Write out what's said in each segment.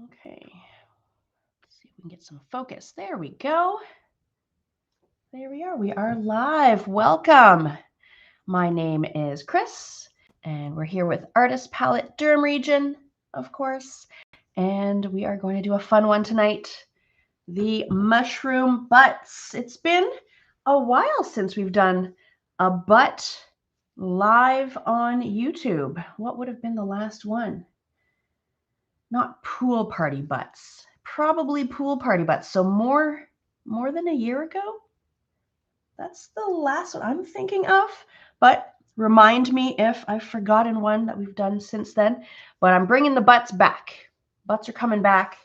Okay, let's see if we can get some focus. There we go. There we are. We are live. Welcome. My name is Chris, and we're here with Artist Palette Durham Region, of course. And we are going to do a fun one tonight. The mushroom butts. It's been a while since we've done a butt live on YouTube. What would have been the last one? Not pool party butts. Probably pool party butts. So more than a year ago? That's the last one I'm thinking of. But remind me if I've forgotten one that we've done since then. But I'm bringing the butts back. Butts are coming back.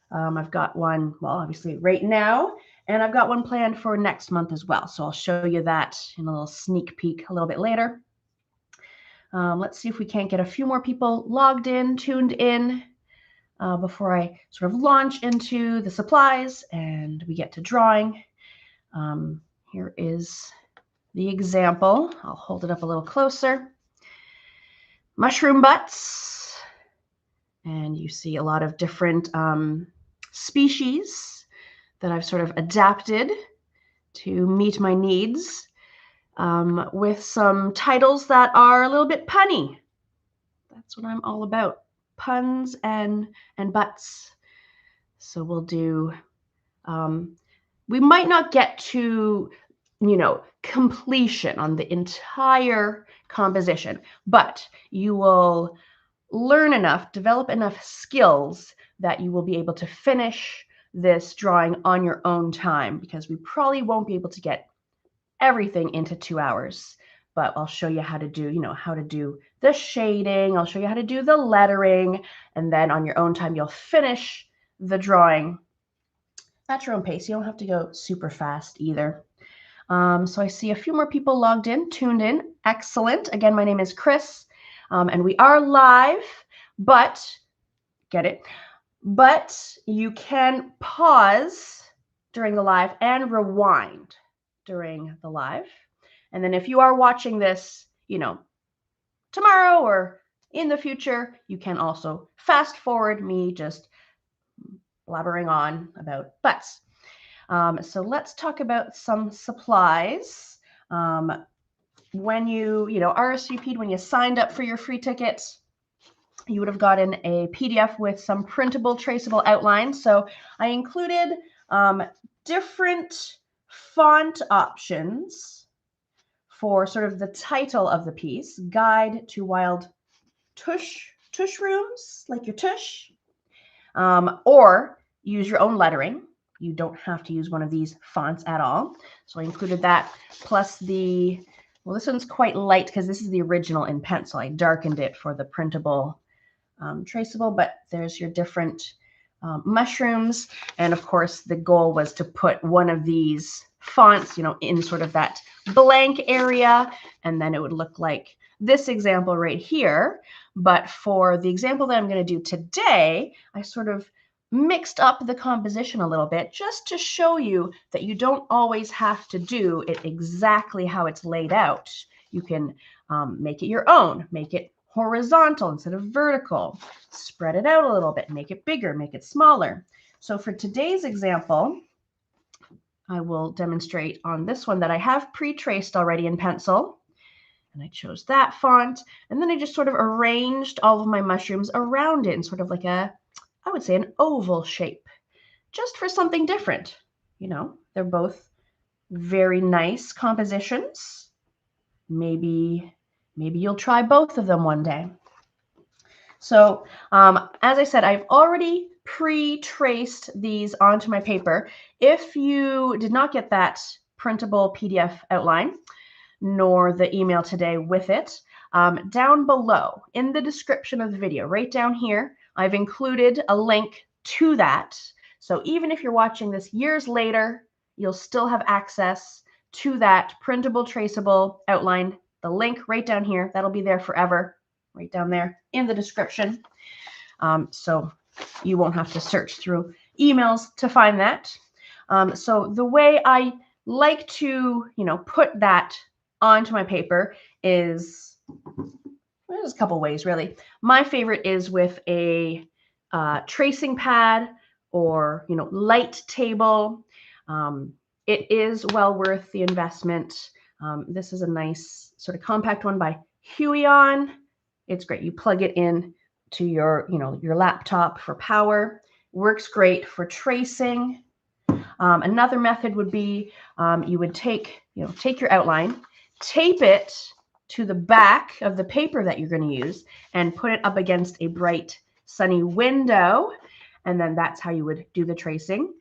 I've got one, well, obviously right now, and I've got one planned for next month as well. So I'll show you that in a little sneak peek a little bit later. Let's see if we can't get a few more people logged in, tuned in, before I sort of launch into the supplies and we get to drawing. Here is the example. I'll hold it up a little closer. Mushroom butts. And you see a lot of different species that I've sort of adapted to meet my needs, with some titles that are a little bit punny. That's what I'm all about. Puns and butts. So we'll do, we might not get to, completion on the entire composition, but you will learn enough, develop enough skills that you will be able to finish this drawing on your own time, because we probably won't be able to get everything into 2 hours. But I'll show you how to do, how to do the shading. I'll show you how to do the lettering. And then on your own time, you'll finish the drawing at your own pace. You don't have to go super fast either. So I see a few more people logged in, tuned in. Excellent. Again, my name is Chris, and we are live, but get it? But you can pause during the live and rewind during the live. And then if you are watching this, tomorrow or in the future, you can also fast forward me just blabbering on about butts. So let's talk about some supplies. When you RSVP'd, when you signed up for your free ticket, you would have gotten a PDF with some printable, traceable outlines. So I included different font options for sort of the title of the piece, Guide to Wild Tush Rooms, like your tush, or use your own lettering. You don't have to use one of these fonts at all. So I included that, plus well, this one's quite light because this is the original in pencil. I darkened it for the printable, traceable, but there's your different mushrooms. And of course, the goal was to put one of these fonts, in sort of that blank area, and then it would look like this example right here. But for the example that I'm going to do today, I sort of mixed up the composition a little bit just to show you that you don't always have to do it exactly how it's laid out. You can make it your own, make it horizontal instead of vertical, spread it out a little bit, make it bigger, make it smaller. So for today's example, I will demonstrate on this one that I have pre-traced already in pencil. And I chose that font. And then I just sort of arranged all of my mushrooms around it in sort of like I would say an oval shape, just for something different. They're both very nice compositions. Maybe you'll try both of them one day. So as I said, I've already pre-traced these onto my paper. If you did not get that printable PDF outline, nor the email today with it, down below in the description of the video, right down here, I've included a link to that. So even if you're watching this years later, you'll still have access to that printable, traceable outline. The link right down here, that'll be there forever, right down there in the description. So you won't have to search through emails to find that. So the way I like to, put that onto my paper is, there's a couple ways really. My favorite is with a tracing pad or, light table. It is well worth the investment. This is a nice sort of compact one by Huion. It's great. You plug it in to your laptop for power. Works great for tracing. Another method would be you would take your outline, tape it to the back of the paper that you're going to use, and put it up against a bright, sunny window, and then that's how you would do the tracing.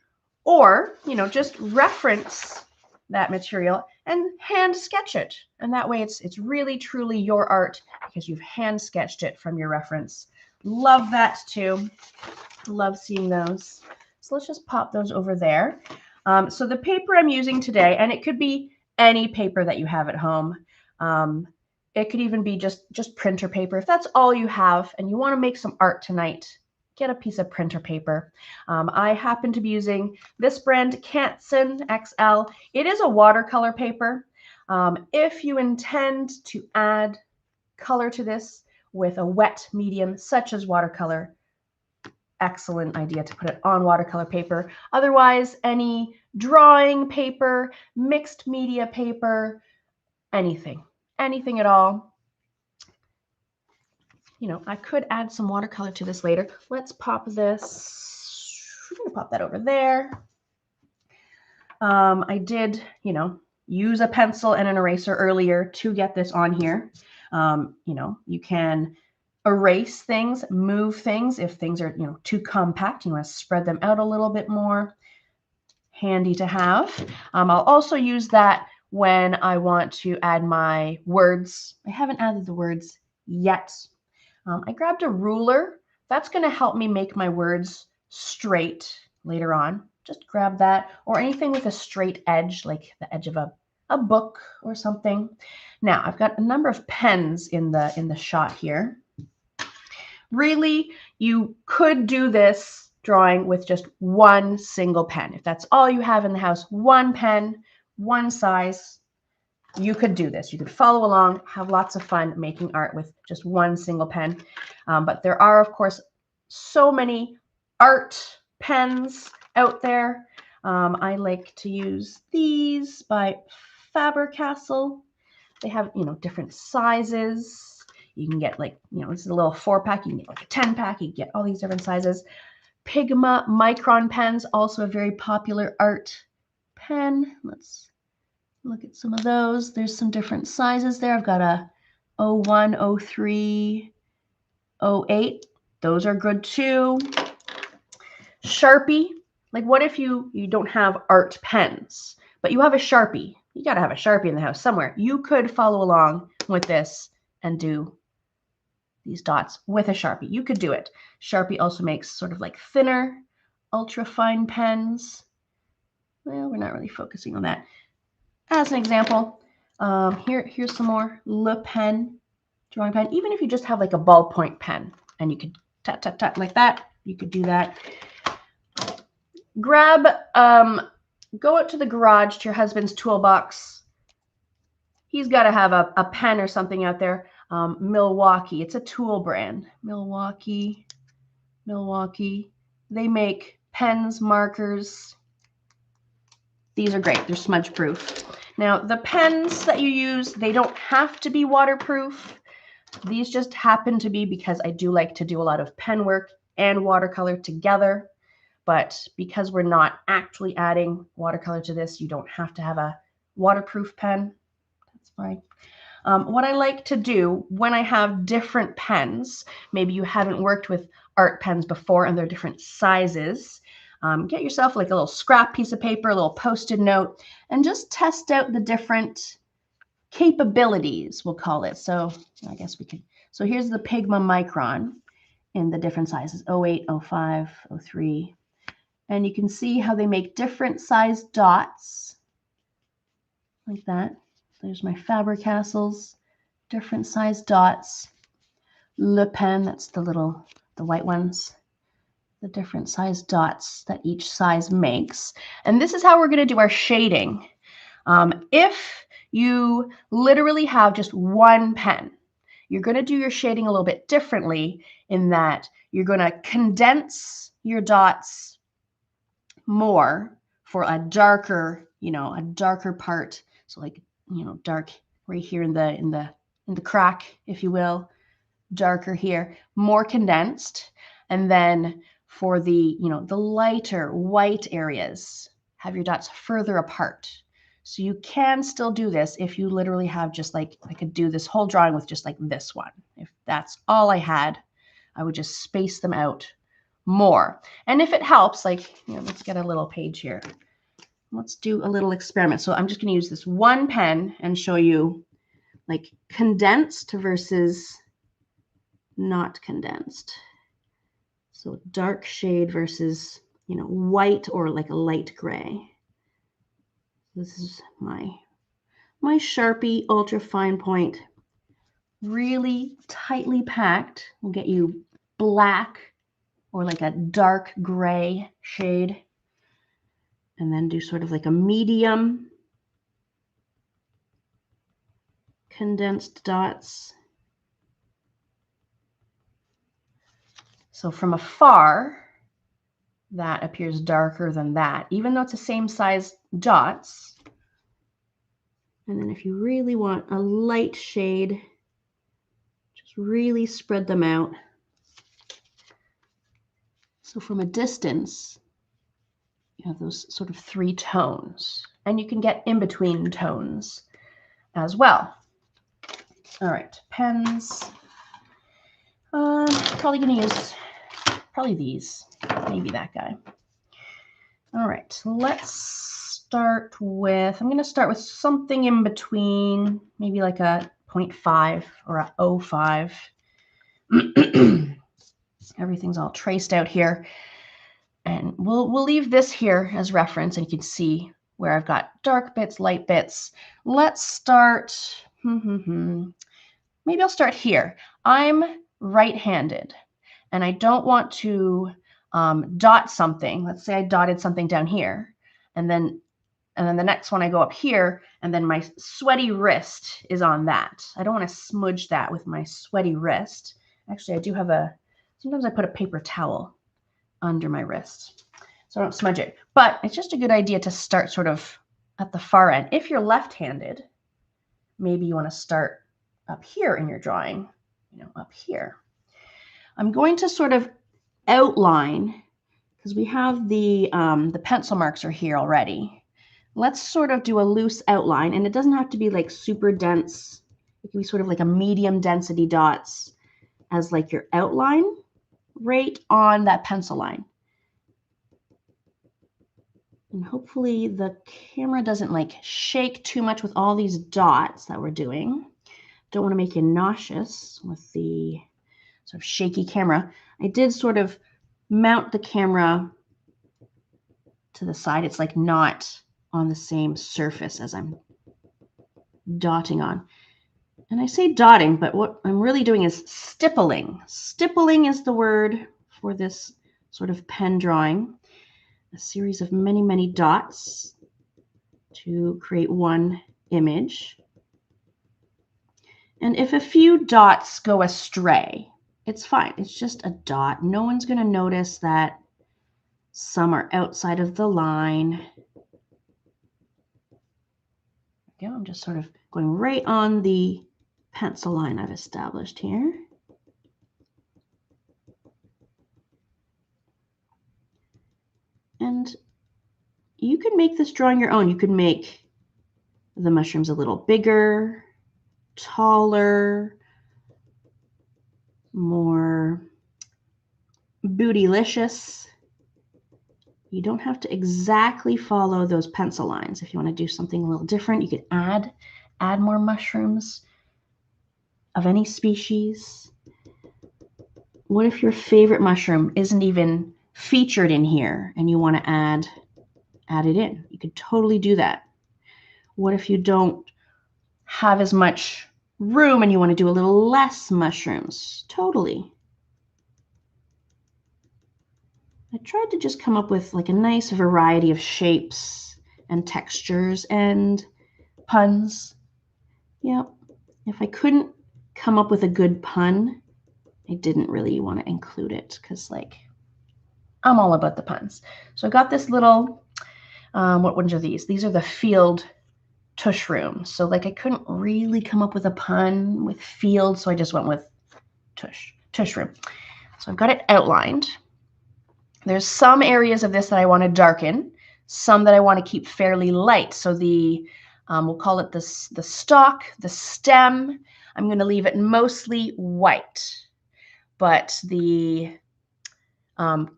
Or, just reference that material and hand sketch it. And that way it's really, truly your art because you've hand sketched it from your reference. Love that too. Love seeing those. So let's just pop those over there. So the paper I'm using today, and it could be any paper that you have at home. It could even be just printer paper. If that's all you have and you want to make some art tonight, get a piece of printer paper. I happen to be using this brand, Canson XL. It is a watercolor paper. If you intend to add color to this with a wet medium such as watercolor, excellent idea to put it on watercolor paper. Otherwise, any drawing paper, mixed media paper, anything at all. I could add some watercolor to this later. Let's pop this. We're going to pop that over there. I did, use a pencil and an eraser earlier to get this on here. You can erase things, move things if things are, too compact. You want to spread them out a little bit more. Handy to have. I'll also use that when I want to add my words. I haven't added the words yet. I grabbed a ruler. That's going to help me make my words straight later on. Just grab that, or anything with a straight edge, like the edge of a book or something. Now, I've got a number of pens in the shot here. Really, you could do this drawing with just one single pen. If that's all you have in the house, one pen, one size, you could do this. You could follow along, have lots of fun making art with just one single pen. But there are, of course, so many art pens out there. I like to use these by Faber-Castell. They have, different sizes. You can get this is a little 4-pack. You can get like a 10-pack. You can get all these different sizes. Pigma Micron pens, also a very popular art pen. Let's look at some of those. There's some different sizes there. I've got a 01, 03, 08. Those are good too. Sharpie. Like, what if you don't have art pens, but you have a Sharpie? You got to have a Sharpie in the house somewhere. You could follow along with this and do these dots with a Sharpie. You could do it. Sharpie also makes sort of like thinner, ultra fine pens. Well, we're not really focusing on that. As an example, here's some more Le Pen drawing pen. Even if you just have like a ballpoint pen and you could tap, tap, tap like that, you could do that. Grab, go out to the garage, to your husband's toolbox. He's got to have a pen or something out there. Milwaukee, it's a tool brand. Milwaukee. They make pens, markers. These are great. They're smudge proof. Now, the pens that you use, they don't have to be waterproof. These just happen to be because I do like to do a lot of pen work and watercolor together. But because we're not actually adding watercolor to this, you don't have to have a waterproof pen. That's fine. What I like to do when I have different pens, maybe you haven't worked with art pens before and they're different sizes, get yourself like a little scrap piece of paper, a little Post-it note, and just test out the different capabilities, we'll call it. So I guess we can. So here's the Pigma Micron in the different sizes, 08, 05, 03. And you can see how they make different size dots like that. There's my Faber-Castells, different size dots. Le Pen, that's the white ones. The different size dots that each size makes. And this is how we're going to do our shading. If you literally have just one pen, you're going to do your shading a little bit differently in that you're going to condense your dots more for a darker, a darker part. So like, dark right here in the crack, if you will, darker here, more condensed. And then for the, the lighter white areas, have your dots further apart. So you can still do this if you literally have just like, I could do this whole drawing with just like this one. If that's all I had, I would just space them out more. And if it helps, like, let's get a little page here. Let's do a little experiment. So I'm just going to use this one pen and show you like condensed versus not condensed. So dark shade versus, white or like a light gray. This is my Sharpie ultra fine point, really tightly packed. Will get you black or like a dark gray shade. And then do sort of like a medium condensed dots. So from afar, that appears darker than that, even though it's the same size dots. And then if you really want a light shade, just really spread them out. So from a distance, you have those sort of three tones, and you can get in between tones as well. All right, pens. Probably going to use these, maybe that guy. All right, let's start with, I'm going to start with something in between, maybe like a 0.5 or a 0.5. Everything's all traced out here. And we'll leave this here as reference, and you can see where I've got dark bits, light bits. Let's start, maybe I'll start here. I'm right-handed, and I don't want to dot something. Let's say I dotted something down here, and then the next one I go up here, and then my sweaty wrist is on that. I don't want to smudge that with my sweaty wrist. Actually, I do have sometimes I put a paper towel under my wrist so I don't smudge it. But it's just a good idea to start sort of at the far end. If you're left-handed, maybe you want to start up here in your drawing, up here. I'm going to sort of outline, because we have the pencil marks are here already. Let's sort of do a loose outline, and it doesn't have to be like super dense. It can be sort of like a medium density dots as like your outline right on that pencil line. And hopefully the camera doesn't like shake too much with all these dots that we're doing. Don't want to make you nauseous with the sort of shaky camera. I did sort of mount the camera to the side. It's like not on the same surface as I'm dotting on. And I say dotting, but what I'm really doing is stippling. Stippling is the word for this sort of pen drawing. A series of many, many dots to create one image. And if a few dots go astray, it's fine. It's just a dot. No one's going to notice that some are outside of the line. Okay, I'm just sort of going right on the pencil line I've established here. And you can make this drawing your own. You could make the mushrooms a little bigger, taller, more bootylicious. You don't have to exactly follow those pencil lines. If you want to do something a little different, you could add more mushrooms of any species. What if your favorite mushroom isn't even featured in here and you want to add it in? You could totally do that. What if you don't have as much room and you want to do a little less mushrooms? Totally. I tried to just come up with like a nice variety of shapes and textures and puns. Yep. If I couldn't come up with a good pun. I didn't really want to include it because, like, I'm all about the puns. So I got this little, what ones are these? These are the field tush rooms. So like I couldn't really come up with a pun with field, so I just went with tush room. So I've got it outlined. There's some areas of this that I want to darken, some that I want to keep fairly light. So the, we'll call it the stalk, the stem, I'm going to leave it mostly white. But the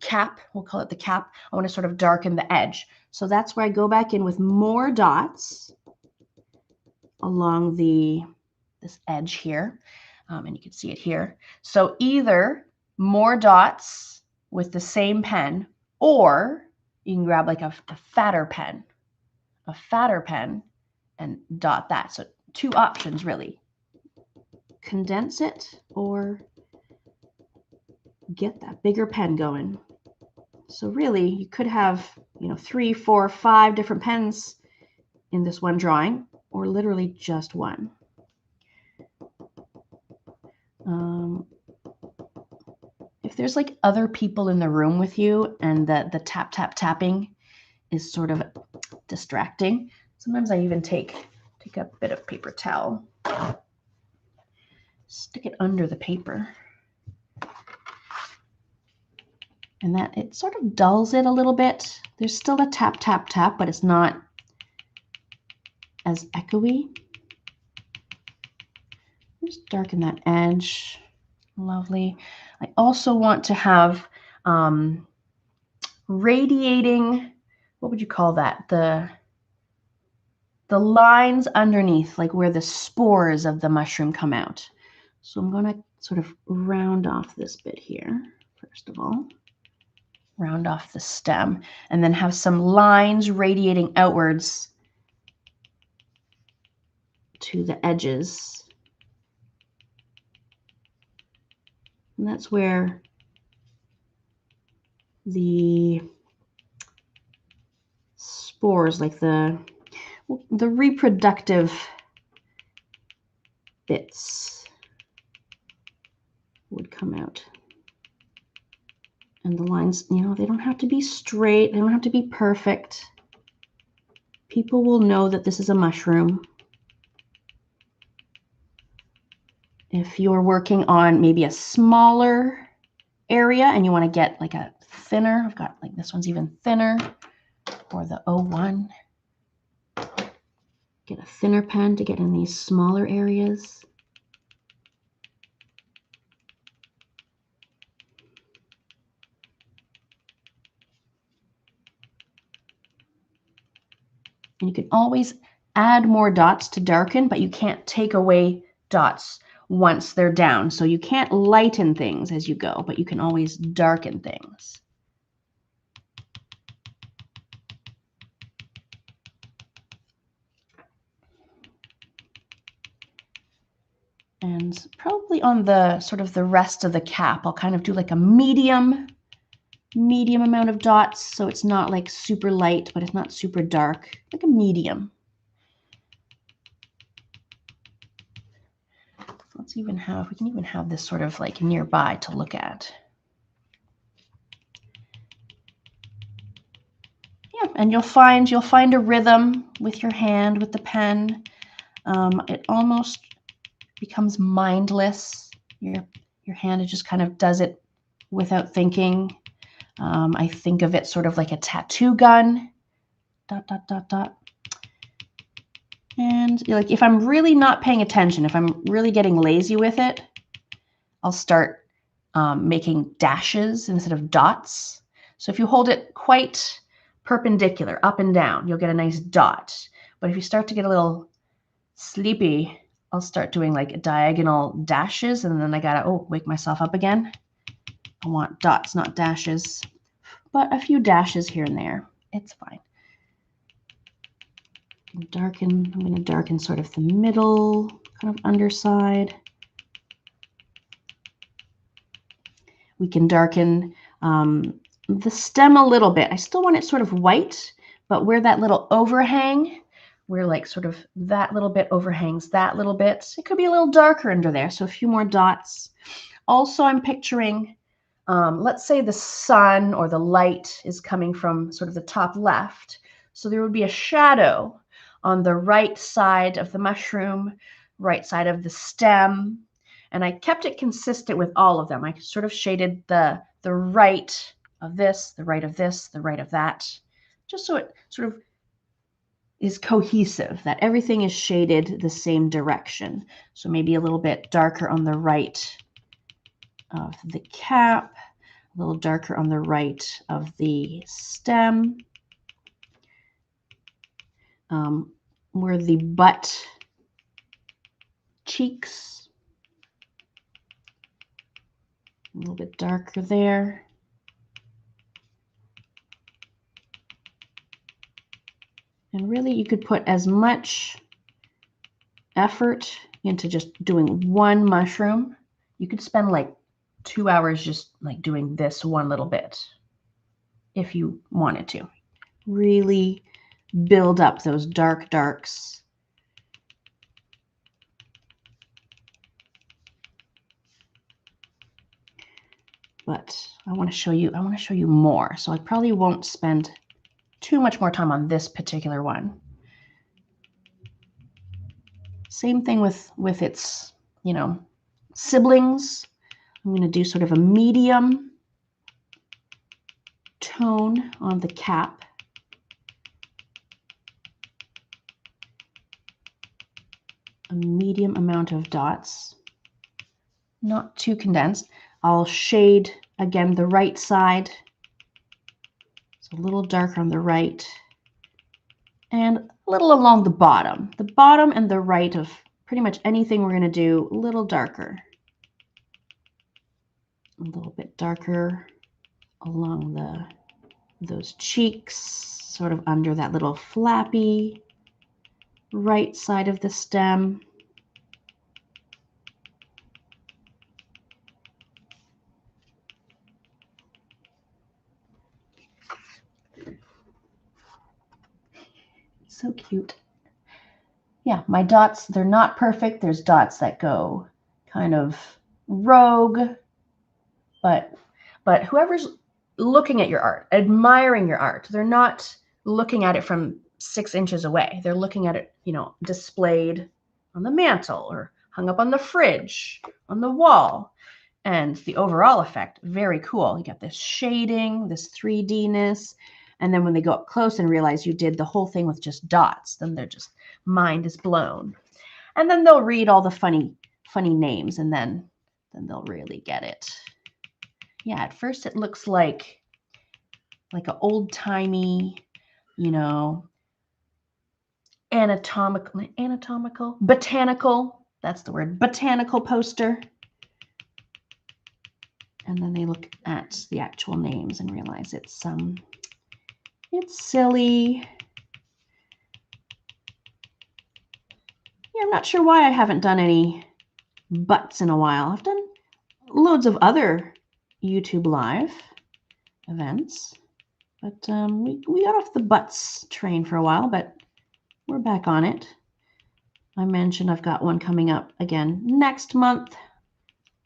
cap, we'll call it the cap, I want to sort of darken the edge. So that's where I go back in with more dots along this edge here. And you can see it here. So either more dots with the same pen, or you can grab like a fatter pen and dot that. So two options really. Condense it or get that bigger pen going. So really you could have, you know, 3, 4, 5 different pens in this one drawing, or literally just one. If there's like other people in the room with you and the tapping is sort of distracting, sometimes I even take a bit of paper towel, stick it under the paper, and that it sort of dulls it a little bit. There's still a tap, but it's not as echoey. Just darken that edge. Lovely. I also want to have radiating, what would you call that? The lines underneath, like where the spores of the mushroom come out. So I'm going to sort of round off this bit here, first of all. Round off the stem, and then have some lines radiating outwards to the edges. And that's where the spores, like the reproductive bits, would come out. And the lines, you know, they don't have to be straight, they don't have to be perfect. People will know that this is a mushroom. If you're working on maybe a smaller area and you want to get like a thinner, I've got like this one's even thinner, or the 01. Get a thinner pen to get in these smaller areas. And you can always add more dots to darken, but you can't take away dots once they're down. So you can't lighten things as you go, but you can always darken things. And probably on the sort of the rest of the cap, I'll kind of do like a medium amount of dots. So it's not like super light, but it's not super dark, like a medium. Let's even have, we can even have this sort of like nearby to look at. Yeah, and you'll find a rhythm with your hand, with the pen. It almost becomes mindless. Your hand, it just kind of does it without thinking. I think of it sort of like a tattoo gun. Dot, dot, dot, dot. And like if I'm really not paying attention, if I'm really getting lazy with it, I'll start making dashes instead of dots. So if you hold it quite perpendicular, up and down, you'll get a nice dot. But if you start to get a little sleepy, I'll start doing like diagonal dashes, and then I gotta, wake myself up again. I want dots, not dashes, but a few dashes here and there. It's fine. Darken, I'm going to darken sort of the middle, kind of underside. We can darken the stem a little bit. I still want it sort of white, but where that little overhang where like sort of that little bit overhangs that little bit. It could be a little darker under there, so a few more dots. Also, I'm picturing, let's say the sun or the light is coming from sort of the top left. So there would be a shadow on the right side of the mushroom, right side of the stem. And I kept it consistent with all of them. I sort of shaded the right of this, the right of this, the right of that, just so it sort of is cohesive, that everything is shaded the same direction. So maybe a little bit darker on the right of the cap, a little darker on the right of the stem, where the butt cheeks, a little bit darker there. And really, you could put as much effort into just doing one mushroom. You could spend like 2 hours just like doing this one little bit if you wanted to. Really build up those dark darks. But I want to show you more. So I probably won't spend too much more time on this particular one. Same thing with its, siblings. I'm going to do sort of a medium tone on the cap. A medium amount of dots, not too condensed. I'll shade again the right side. So a little darker on the right and a little along the bottom. The bottom and the right of pretty much anything we're going to do, a little darker. A little bit darker along those cheeks, sort of under that little flappy right side of the stem. So cute. Yeah, my dots, they're not perfect. There's dots that go kind of rogue, but whoever's looking at your art, admiring your art, they're not looking at it from 6 inches away. They're looking at it, displayed on the mantle or hung up on the fridge, on the wall. And the overall effect, very cool. You got this shading, this 3D-ness. And then when they go up close and realize you did the whole thing with just dots, then they're just, mind is blown. And then they'll read all the funny names, and then they'll really get it. Yeah, at first it looks like an old-timey, botanical, that's the word, botanical poster. And then they look at the actual names and realize it's silly. Yeah, I'm not sure why I haven't done any butts in a while. I've done loads of other YouTube live events, but we got off the butts train for a while, but we're back on it. I mentioned I've got one coming up again next month.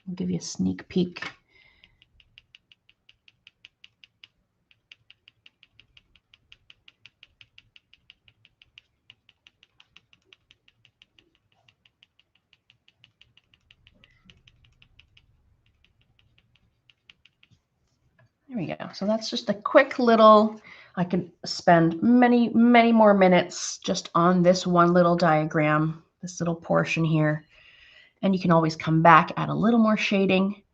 I'll give you a sneak peek. There we go. So that's just a quick little, I could spend many, many more minutes just on this one little diagram, this little portion here. And you can always come back, add a little more shading.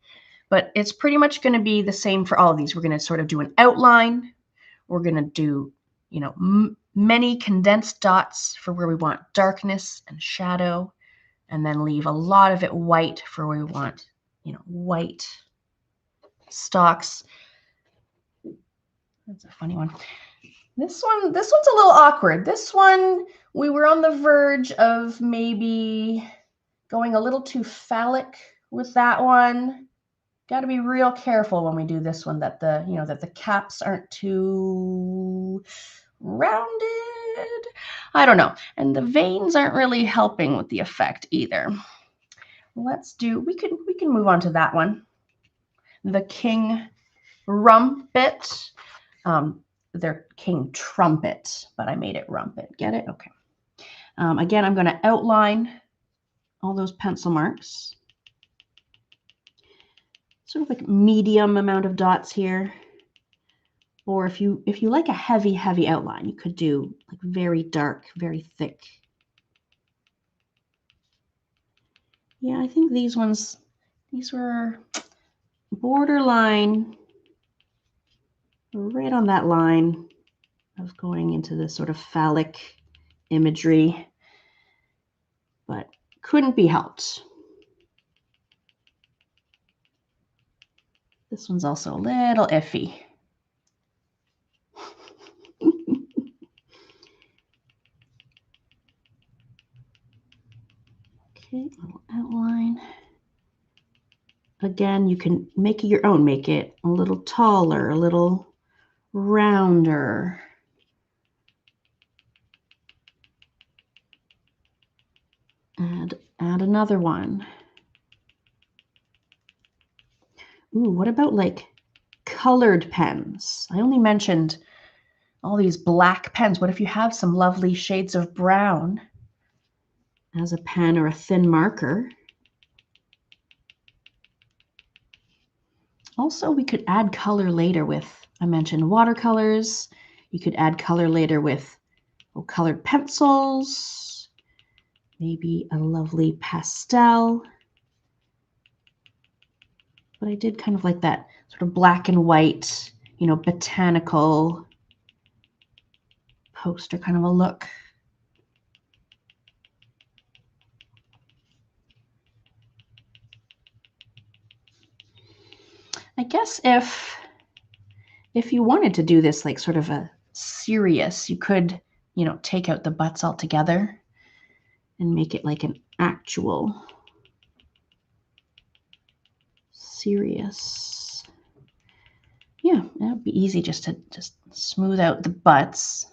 But it's pretty much going to be the same for all of these. We're going to sort of do an outline. We're going to do, many condensed dots for where we want darkness and shadow, and then leave a lot of it white for where we want, white stalks. That's a funny one. This one's a little awkward. This one, we were on the verge of maybe going a little too phallic with that one. Got to be real careful when we do this one that the caps aren't too rounded. I don't know. And the veins aren't really helping with the effect either. Let's do, we can move on to that one. The king rumpet. They're king trumpet, but I made it rumpet. Get it? Okay. Again, I'm going to outline all those pencil marks. Sort of like medium amount of dots here. Or if you like a heavy outline, you could do like very dark, very thick. Yeah, I think these ones, these were borderline, right on that line of going into this sort of phallic imagery, but couldn't be helped. This one's also a little iffy. Okay, little outline. Again, you can make it your own. Make it a little taller, a little rounder. Add another one. Ooh, what about like colored pens? I only mentioned all these black pens. What if you have some lovely shades of brown as a pen or a thin marker? Also, we could add color later with, I mentioned watercolors. You could add color later with colored pencils, maybe a lovely pastel. But I did kind of like that sort of black and white, you know, botanical poster kind of a look. I guess if you wanted to do this like sort of a serious, you could, you know, take out the butts altogether and make it like an actual serious. Yeah, that would be easy just to smooth out the butts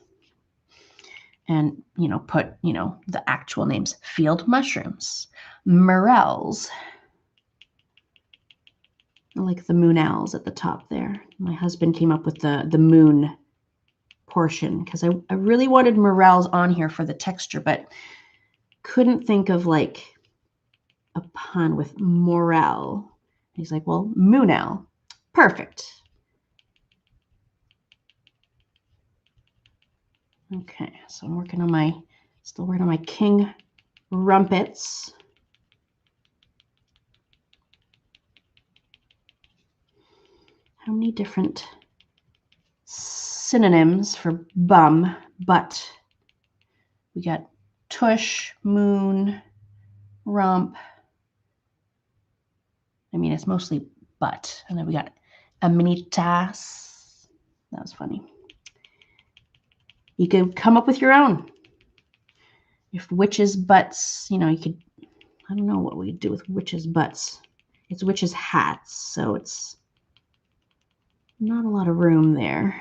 and, you know, put, you know, the actual names. Field mushrooms, morels. I like the moonels at the top there. My husband came up with the moon portion because I really wanted morels on here for the texture, but couldn't think of like a pun with morel. He's like, well, moonel. Perfect. Okay, so I'm working on still working on my king rumpets. How many different synonyms for bum, butt? We got tush, moon, rump. I mean, it's mostly butt. And then we got amenitas. That was funny. You could come up with your own. If witches' butts, you know, you could, I don't know what we could do with witches' butts. It's witches' hats, so it's not a lot of room there.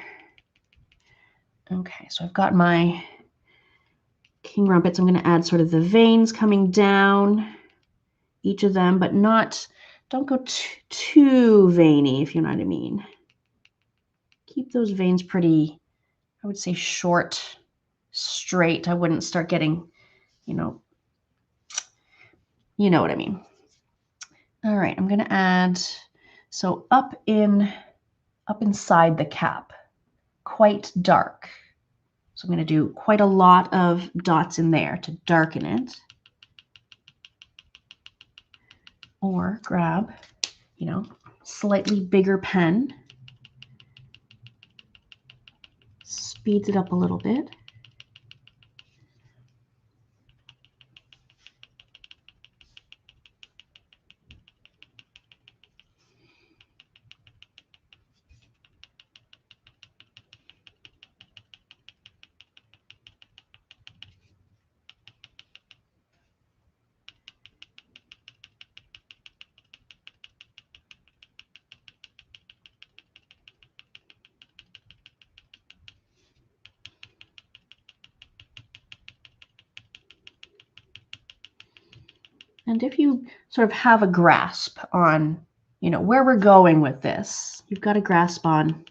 Okay, so I've got my king rumpets. I'm going to add sort of the veins coming down each of them, but don't go too veiny, if you know what I mean. Keep those veins pretty, I would say, short, straight. I wouldn't start getting, you know what I mean. All right, I'm going to add, so up inside the cap, quite dark. So I'm going to do quite a lot of dots in there to darken it. Or grab, you know, slightly bigger pen. Speeds it up a little bit. And if you sort of have a grasp on, you know, where we're going with this, you've got a grasp on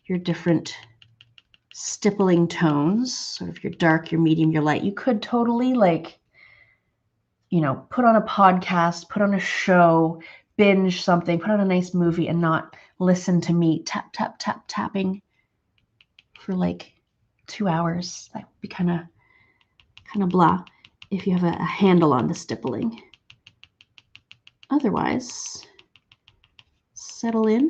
your different stippling tones, sort of your dark, your medium, your light. You could totally, like, you know, put on a podcast, put on a show, binge something, put on a nice movie and not listen to me tap, tap, tap, tapping for like 2 hours. That would be kind of blah if you have a handle on the stippling. Otherwise, settle in.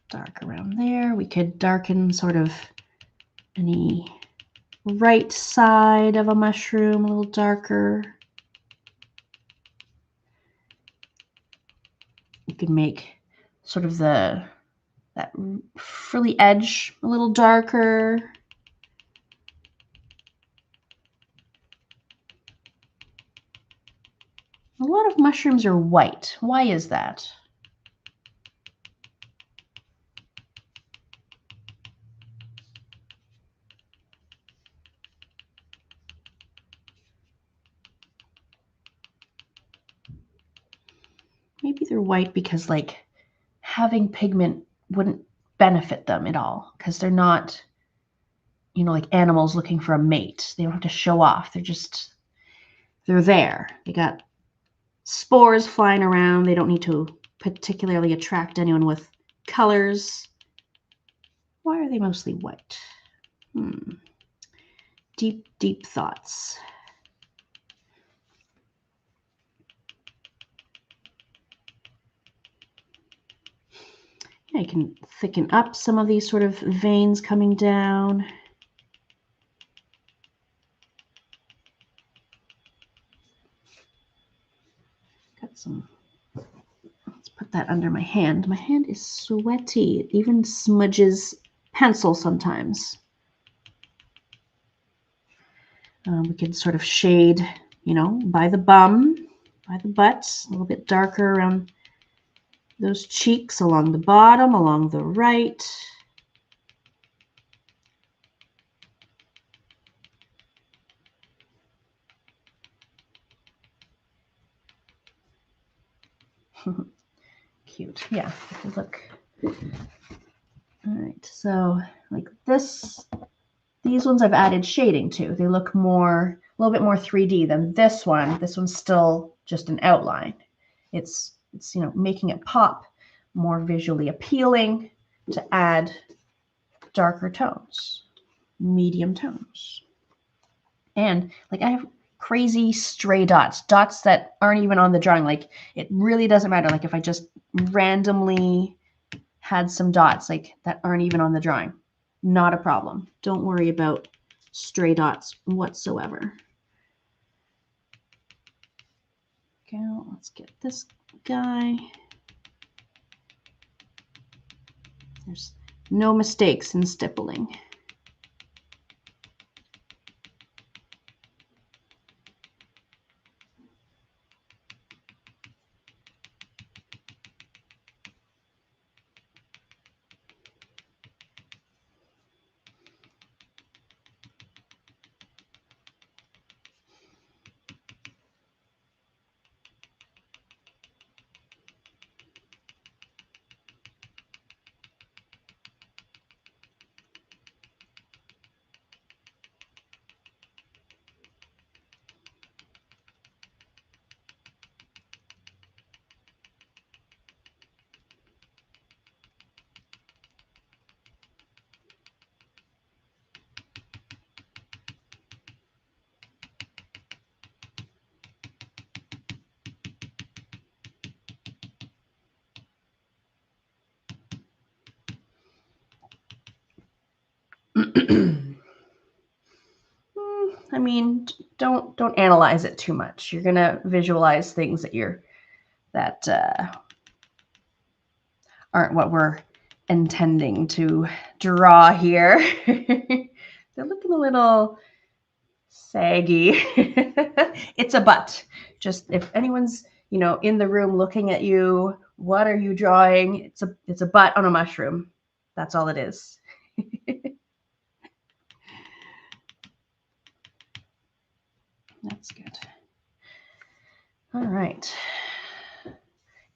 Dark around there. We could darken sort of any right side of a mushroom a little darker. You could make sort of that frilly edge a little darker. A lot of mushrooms are white. Why is that? Maybe they're white because, like, having pigment wouldn't benefit them at all because they're not, you know, like animals looking for a mate. They don't have to show off. They're there. They got spores flying around. They don't need to particularly attract anyone with colors. Why are they mostly white? Deep, deep thoughts. Yeah, you can thicken up some of these sort of veins coming down. Got some, let's put that under my hand. My hand is sweaty. It even smudges pencil sometimes. We could sort of shade, you know, by the bum, by the butt, a little bit darker around those cheeks, along the bottom, along the right. Cute. Yeah, look. All right, so like this, these ones I've added shading to. They look more, a little bit more 3D than this one. This one's still just an outline. It's you know, making it pop, more visually appealing to add darker tones, medium tones. And like I have crazy stray dots that aren't even on the drawing. Like it really doesn't matter. Like if I just randomly had some dots like that aren't even on the drawing, not a problem. Don't worry about stray dots whatsoever. Okay, let's get this guy. There's no mistakes in stippling. I mean, don't analyze it too much. You're gonna visualize things that aren't what we're intending to draw here. They're looking a little saggy. It's a butt. Just if anyone's, you know, in the room looking at you, what are you drawing? It's a butt on a mushroom. That's all it is. That's good. All right.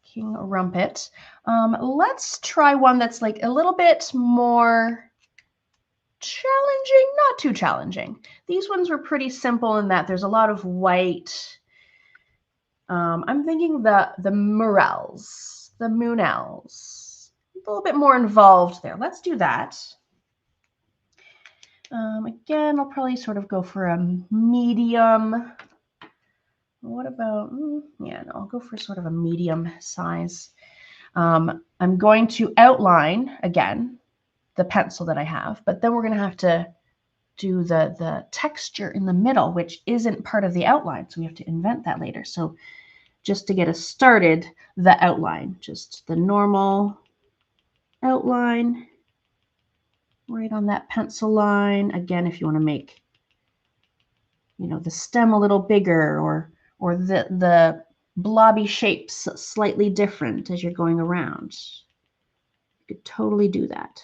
King Rumpet. Let's try one that's like a little bit more challenging, not too challenging. These ones were pretty simple in that there's a lot of white. I'm thinking the morels, the moonels, a little bit more involved there. Let's do that. Again, I'll probably sort of go for a medium. What about, yeah, no, I'll go for sort of a medium size. I'm going to outline, again, the pencil that I have, but then we're going to have to do the texture in the middle, which isn't part of the outline, so we have to invent that later. So just to get us started, the outline, just the normal outline right on that pencil line. Again, if you want to make, you know, the stem a little bigger or the blobby shapes slightly different as you're going around, you could totally do that.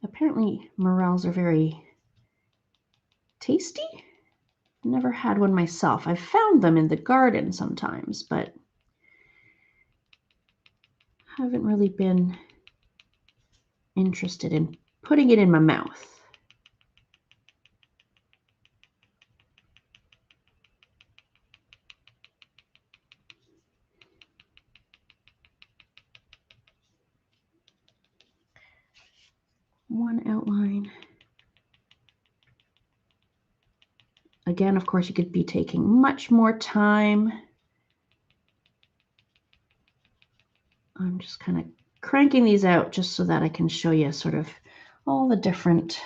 Apparently morels are very tasty. Never had one myself. I've found them in the garden sometimes, but haven't really been interested in putting it in my mouth. One outline. Again, of course, you could be taking much more time. I'm just kind of cranking these out just so that I can show you sort of all the different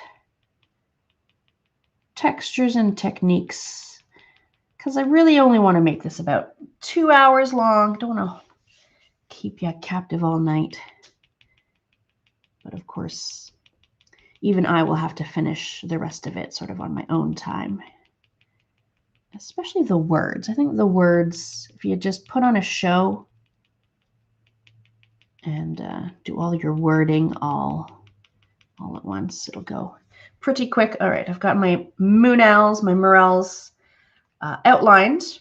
textures and techniques, because I really only want to make this about 2 hours long. Don't want to keep you captive all night. But of course, even I will have to finish the rest of it sort of on my own time. Especially the words. I think the words, if you just put on a show and do all your wording all at once, it'll go pretty quick. All right, I've got my moonels, my morels outlined.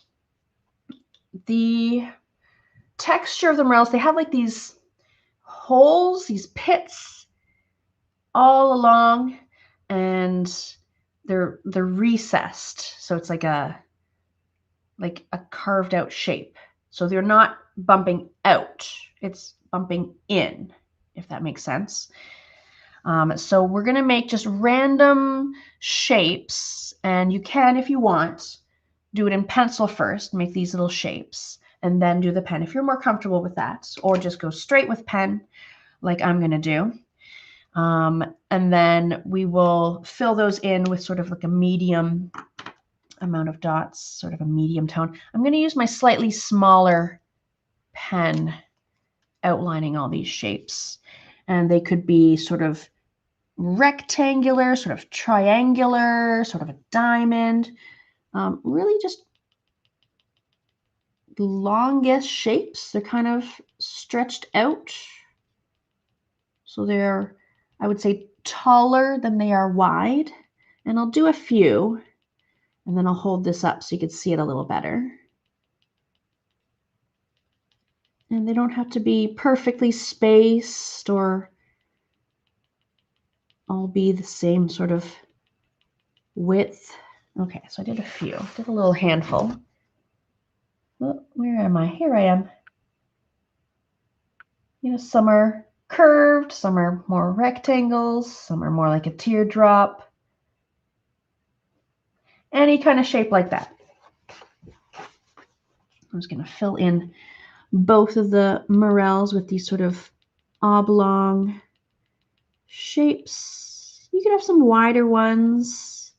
The texture of the morels, they have like these holes, these pits all along, and they're recessed. So it's like a carved out shape. So they're not bumping out, it's bumping in, if that makes sense. So we're going to make just random shapes, and you can, if you want, do it in pencil first, make these little shapes, and then do the pen if you're more comfortable with that, or just go straight with pen like I'm going to do. And then we will fill those in with sort of like a medium amount of dots, sort of a medium tone. I'm going to use my slightly smaller pen outlining all these shapes, and they could be sort of rectangular, sort of triangular, sort of a diamond, really just longish shapes. They're kind of stretched out. So they're, I would say, taller than they are wide. And I'll do a few, and then I'll hold this up so you can see it a little better. And they don't have to be perfectly spaced or all be the same sort of width. Okay, so I did a few, did a little handful. Oh, where am I? Here I am. You know, some are curved, some are more rectangles, some are more like a teardrop. Any kind of shape like that. I'm just going to fill in both of the morels with these sort of oblong shapes. You could have some wider ones.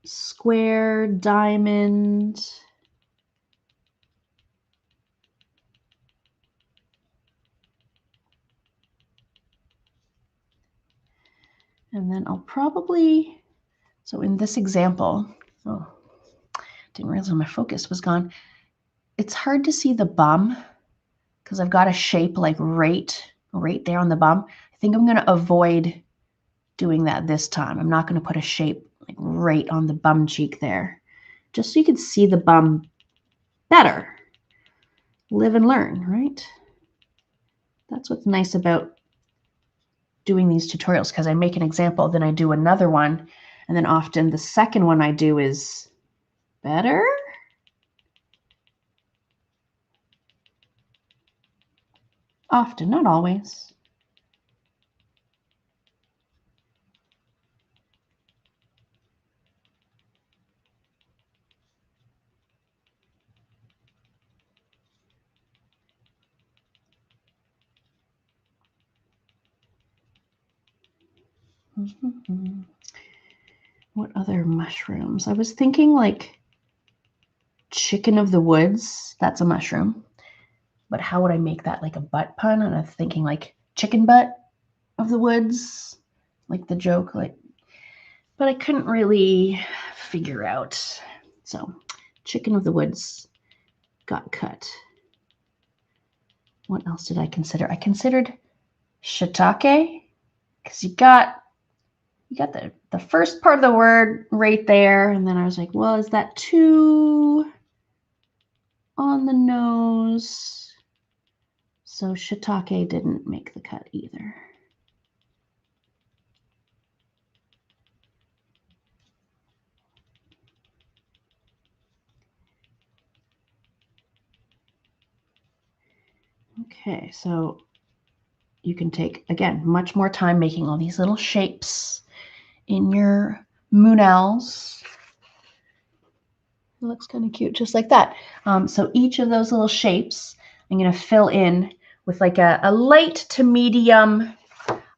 Square, diamond. And then I'll probably, so in this example, oh, didn't realize my focus was gone. It's hard to see the bum because I've got a shape like right there on the bum. I think I'm going to avoid doing that this time. I'm not going to put a shape like right on the bum cheek there, just so you can see the bum better. Live and learn, right? That's what's nice about doing these tutorials, because I make an example, then I do another one, and then often the second one I do is better. Often, not always. What other mushrooms? I was thinking like chicken of the woods. That's a mushroom. But how would I make that like a butt pun? And I'm thinking like chicken butt of the woods, like the joke, like, but I couldn't really figure out. So chicken of the woods got cut. What else did I consider? I considered shiitake, because you got the first part of the word right there, and then I was like, well, is that too on the nose? So shiitake didn't make the cut either. Okay, so you can take, again, much more time making all these little shapes in your moonels. It looks kind of cute, just like that. So each of those little shapes, I'm going to fill in with like a light to medium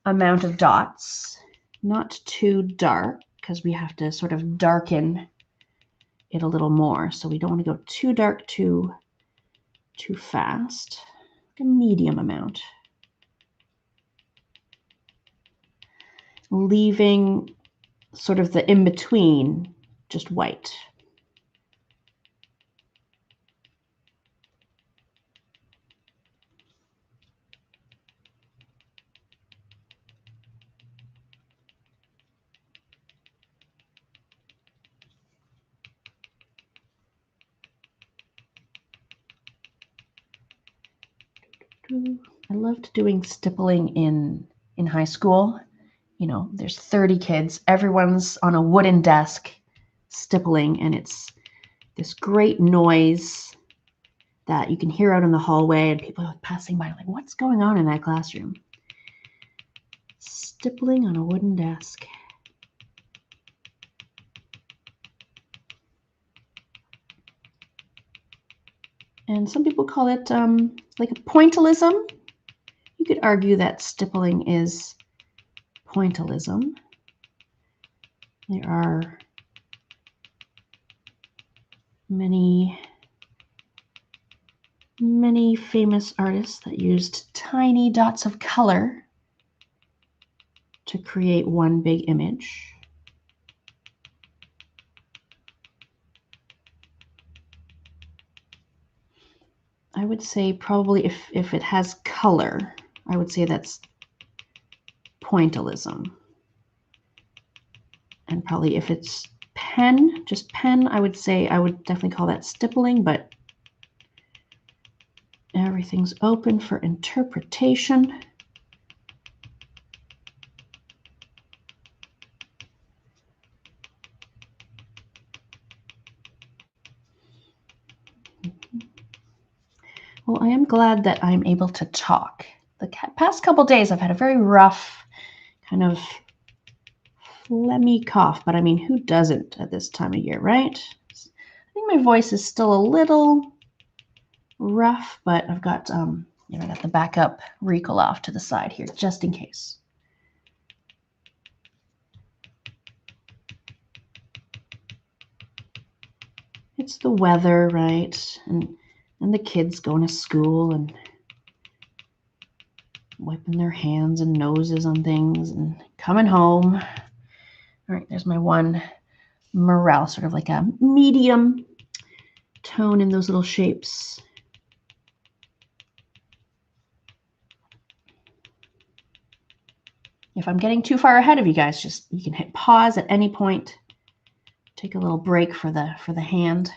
amount of dots. Not too dark, because we have to sort of darken it a little more. So we don't want to go too dark too fast. Like a medium amount. Leaving sort of the in-between just white. I loved doing stippling in high school. You know, there's 30 kids, everyone's on a wooden desk stippling, and it's this great noise that you can hear out in the hallway, and people are like passing by like, what's going on in that classroom? Stippling on a wooden desk. And some people call it like a pointillism. You could argue that stippling is pointillism. There are many famous artists that used tiny dots of color to create one big image. I would say probably if it has color, I would say that's pointillism. And probably if it's pen, just pen, I would say I would definitely call that stippling, but everything's open for interpretation. Well, I am glad that I'm able to talk. The past couple days I've had a very rough kind of phlegmy cough, but I mean, who doesn't at this time of year, right? I think my voice is still a little rough, but I've got I got the backup Recall off to the side here just in case. It's the weather, right? And the kids going to school and wiping their hands and noses on things and coming home. All right, there's my one morel, sort of like a medium tone in those little shapes. If I'm getting too far ahead of you guys, just you can hit pause at any point. Take a little break for the hand.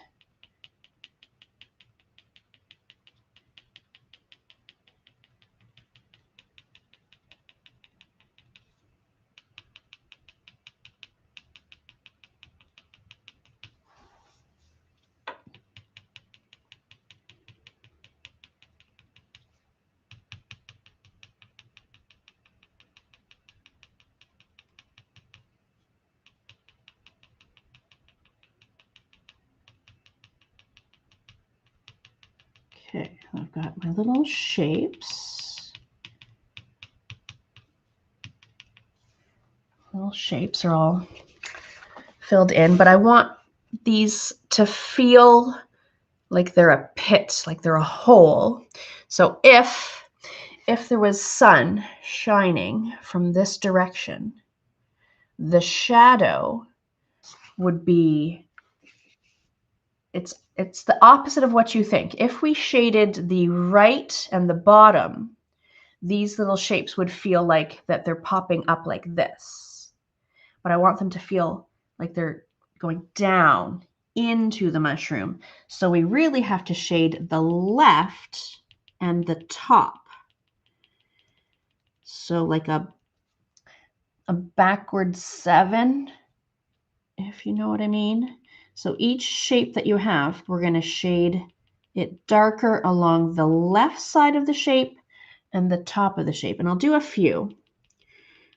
Okay, I've got my little shapes. Little shapes are all filled in, but I want these to feel like they're a pit, like they're a hole. So if there was sun shining from this direction, the shadow would be, it's the opposite of what you think. If we shaded the right and the bottom, these little shapes would feel like that they're popping up like this. But I want them to feel like they're going down into the mushroom. So we really have to shade the left and the top. So like a backward 7, if you know what I mean. So each shape that you have, we're going to shade it darker along the left side of the shape and the top of the shape. And I'll do a few,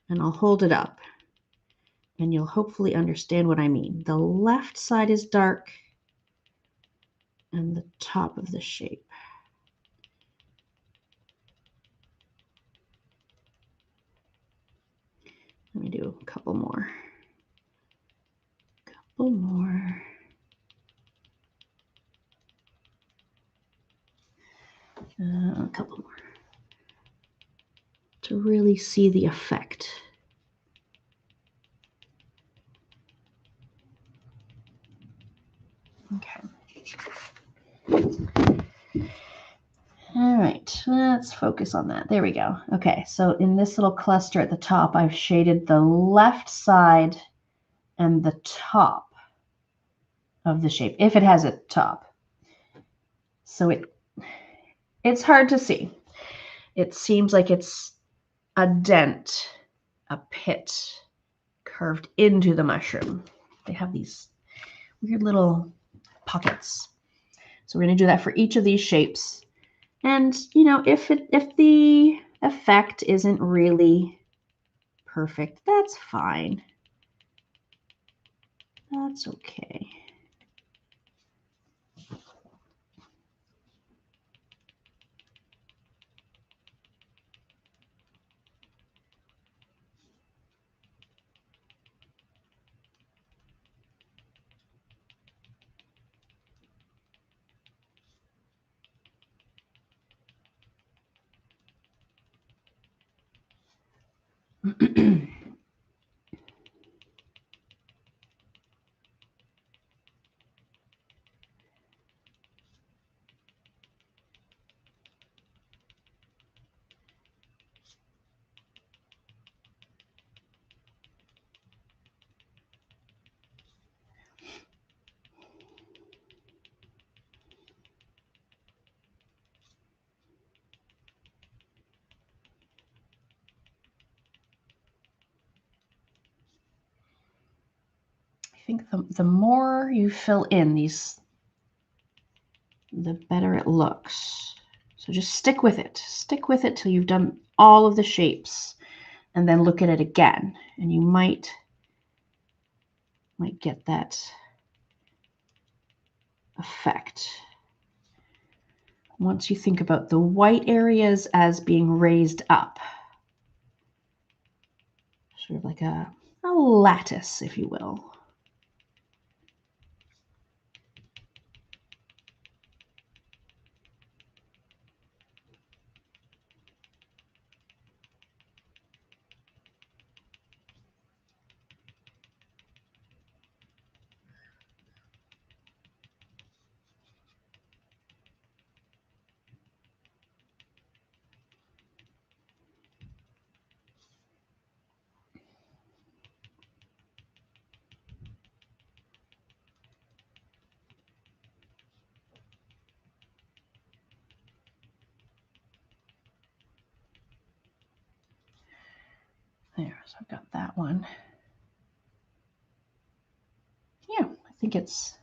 and I'll hold it up, and you'll hopefully understand what I mean. The left side is dark, and the top of the shape. Let me do a couple more. Couple more. A couple more. To really see the effect. Okay. All right, let's focus on that. There we go. Okay, so in this little cluster at the top, I've shaded the left side and the top of the shape, if it has a top. So it's hard to see. It seems like it's a dent, a pit carved into the mushroom. They have these weird little pockets. So we're going to do that for each of these shapes. And, you know, if the effect isn't really perfect, that's fine. That's okay. I think the more you fill in these, the better it looks. So just stick with it. Stick with it till you've done all of the shapes, and then look at it again, and you might get that effect. Once you think about the white areas as being raised up, sort of like a lattice, if you will. There, so I've got that one. Yeah, I think it's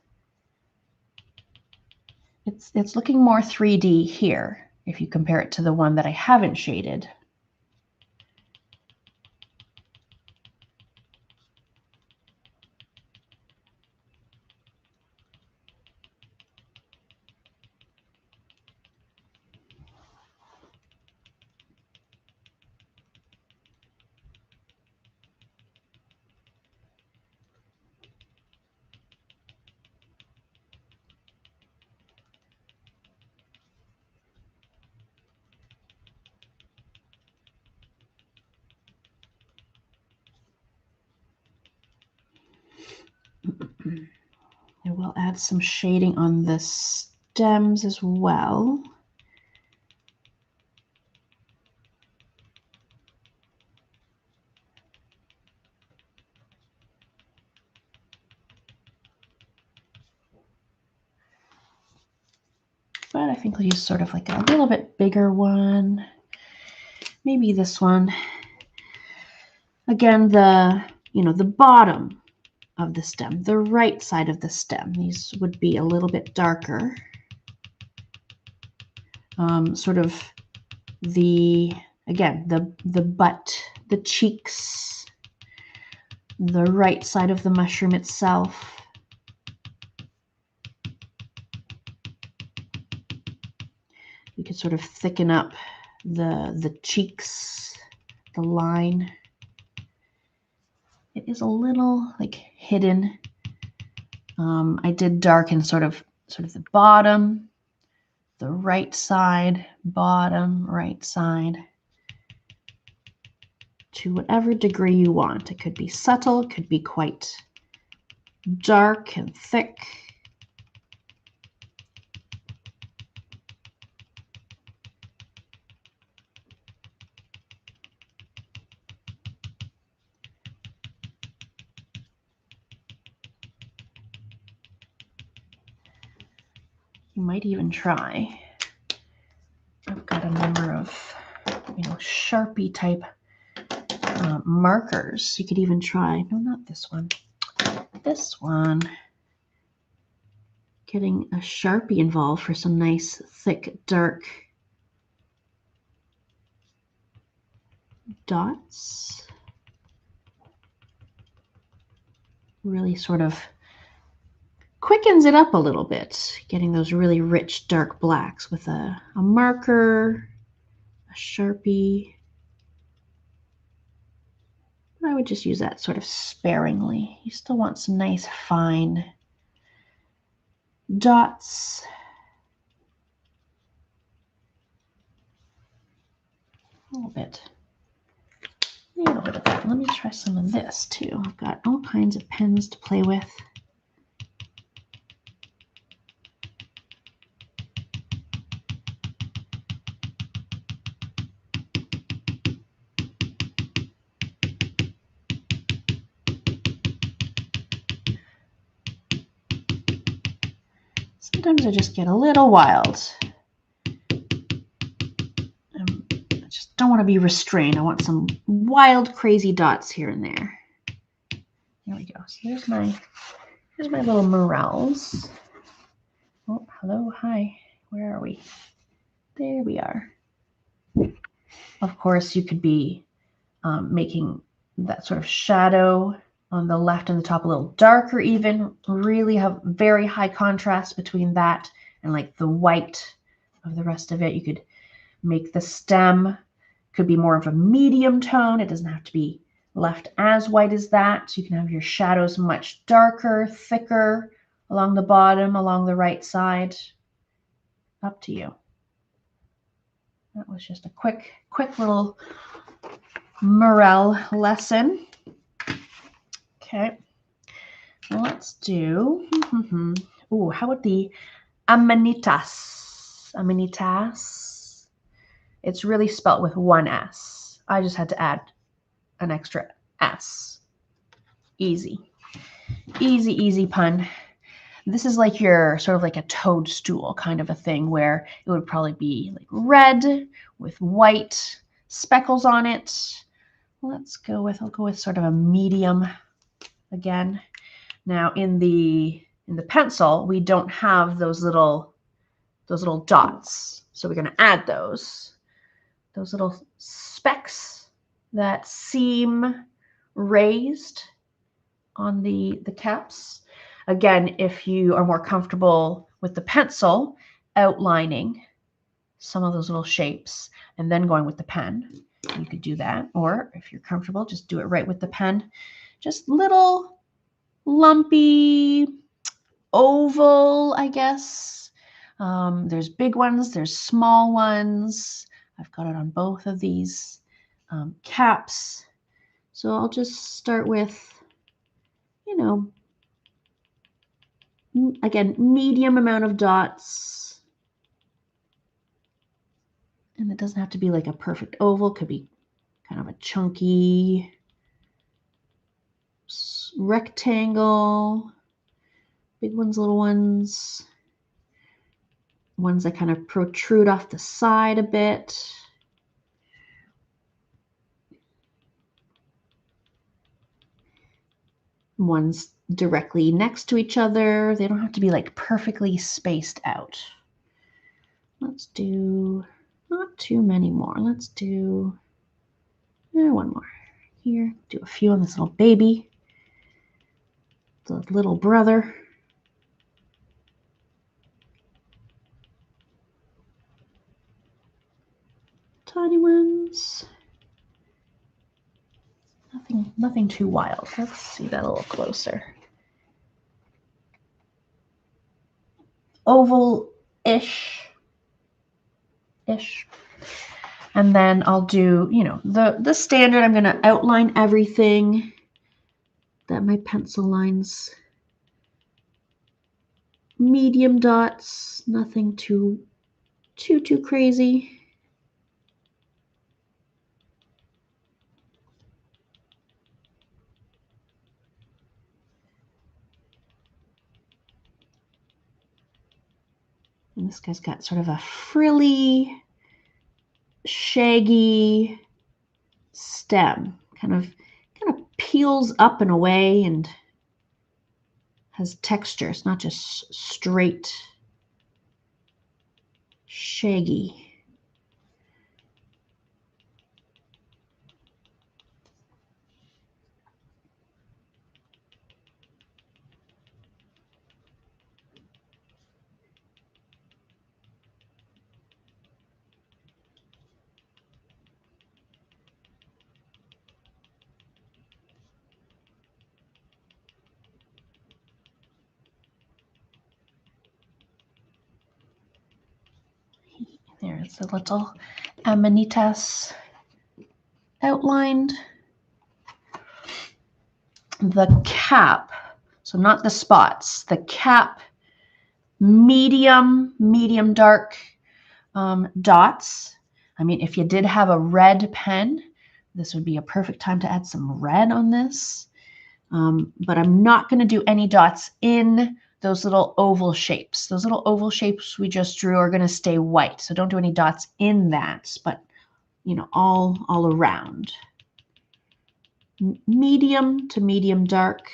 looking more 3D here if you compare it to the one that I haven't shaded. I will add some shading on the stems as well. But I think we'll use sort of like a little bit bigger one. Maybe this one. Again, the bottom of the stem, the right side of the stem. These would be a little bit darker. Sort of the butt, the cheeks, the right side of the mushroom itself. You could sort of thicken up the cheeks, the line. It is a little like hidden. I did darken sort of the bottom, the right side, bottom, right side, to whatever degree you want. It could be subtle, it could be quite dark and thick. You might even try. I've got a number of, Sharpie type markers. You could even try, no, not this one, this one. Getting a Sharpie involved for some nice, thick, dark dots. Really sort of quickens it up a little bit, getting those really rich dark blacks with a marker, a Sharpie. I would just use that sort of sparingly. You still want some nice fine dots. A little bit of that. Let me try some of this too. I've got all kinds of pens to play with. Sometimes I just get a little wild. I just don't want to be restrained. I want some wild, crazy dots here and there. There we go. So here's my little morels. Oh, hello, hi. Where are we? There we are. Of course, you could be making that sort of shadow on the left and the top a little darker even. Really have very high contrast between that and like the white of the rest of it. You could make the stem, could be more of a medium tone. It doesn't have to be left as white as that. So you can have your shadows much darker, thicker along the bottom, along the right side. Up to you. That was just a quick little morel lesson. Okay, let's do, ooh, how about the amanitas? Amanitas. It's really spelt with one S. I just had to add an extra S. Easy. Easy, easy pun. This is like your sort of like a toadstool kind of a thing where it would probably be like red with white speckles on it, I'll go with sort of a medium again. Now in the pencil, we don't have those little dots. So we're going to add those little specks that seem raised on the caps. Again, if you are more comfortable with the pencil outlining some of those little shapes and then going with the pen, you could do that. Or if you're comfortable, just do it right with the pen. Just little lumpy oval, I guess. There's big ones, there's small ones. I've got it on both of these caps. So I'll just start with, you know, again, medium amount of dots. And it doesn't have to be like a perfect oval. It could be kind of a chunky rectangle. Big ones, little ones. Ones that kind of protrude off the side a bit. Ones directly next to each other. They don't have to be like perfectly spaced out. Let's do not too many more. Let's do one more here. Do a few on this little baby, the little brother. Tiny ones. Nothing too wild. Let's see that a little closer. Oval-ish. And then I'll do, you know, the standard. I'm going to outline everything that my pencil lines. Medium dots, nothing too crazy. And this guy's got sort of a frilly, shaggy stem. Kind of peels up and away and has texture. It's not just straight, shaggy. There's a little amanitas outlined. The cap, so not the spots, the cap, medium dark dots. I mean, if you did have a red pen, this would be a perfect time to add some red on this. But I'm not going to do any dots in those little oval shapes. Those little oval shapes we just drew are going to stay white. So don't do any dots in that, but, you know, all around. Medium to medium dark.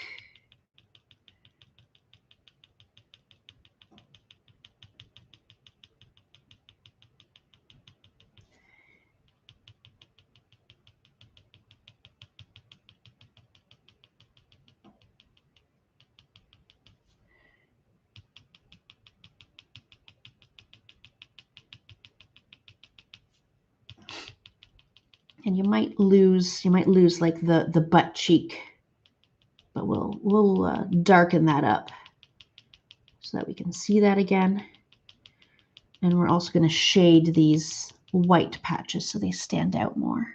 And you might lose like the butt cheek, but we'll darken that up so that we can see that again. And we're also going to shade these white patches so they stand out more.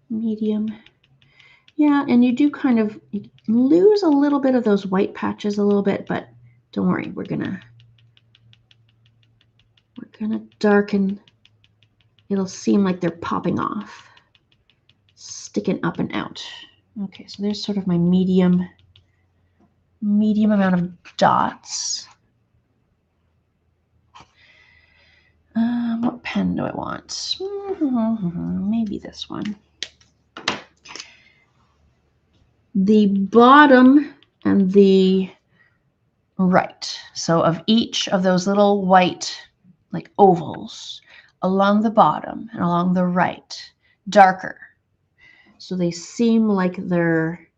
Medium. Yeah, and you do kind of lose a little bit of those white patches a little bit, but don't worry, we're gonna Gonna darken. It'll seem like they're popping off, sticking up and out. Okay, so there's sort of my medium amount of dots. What pen do I want? Maybe this one. The bottom and the right. So of each of those little white like ovals along the bottom and along the right, darker. So they seem like they're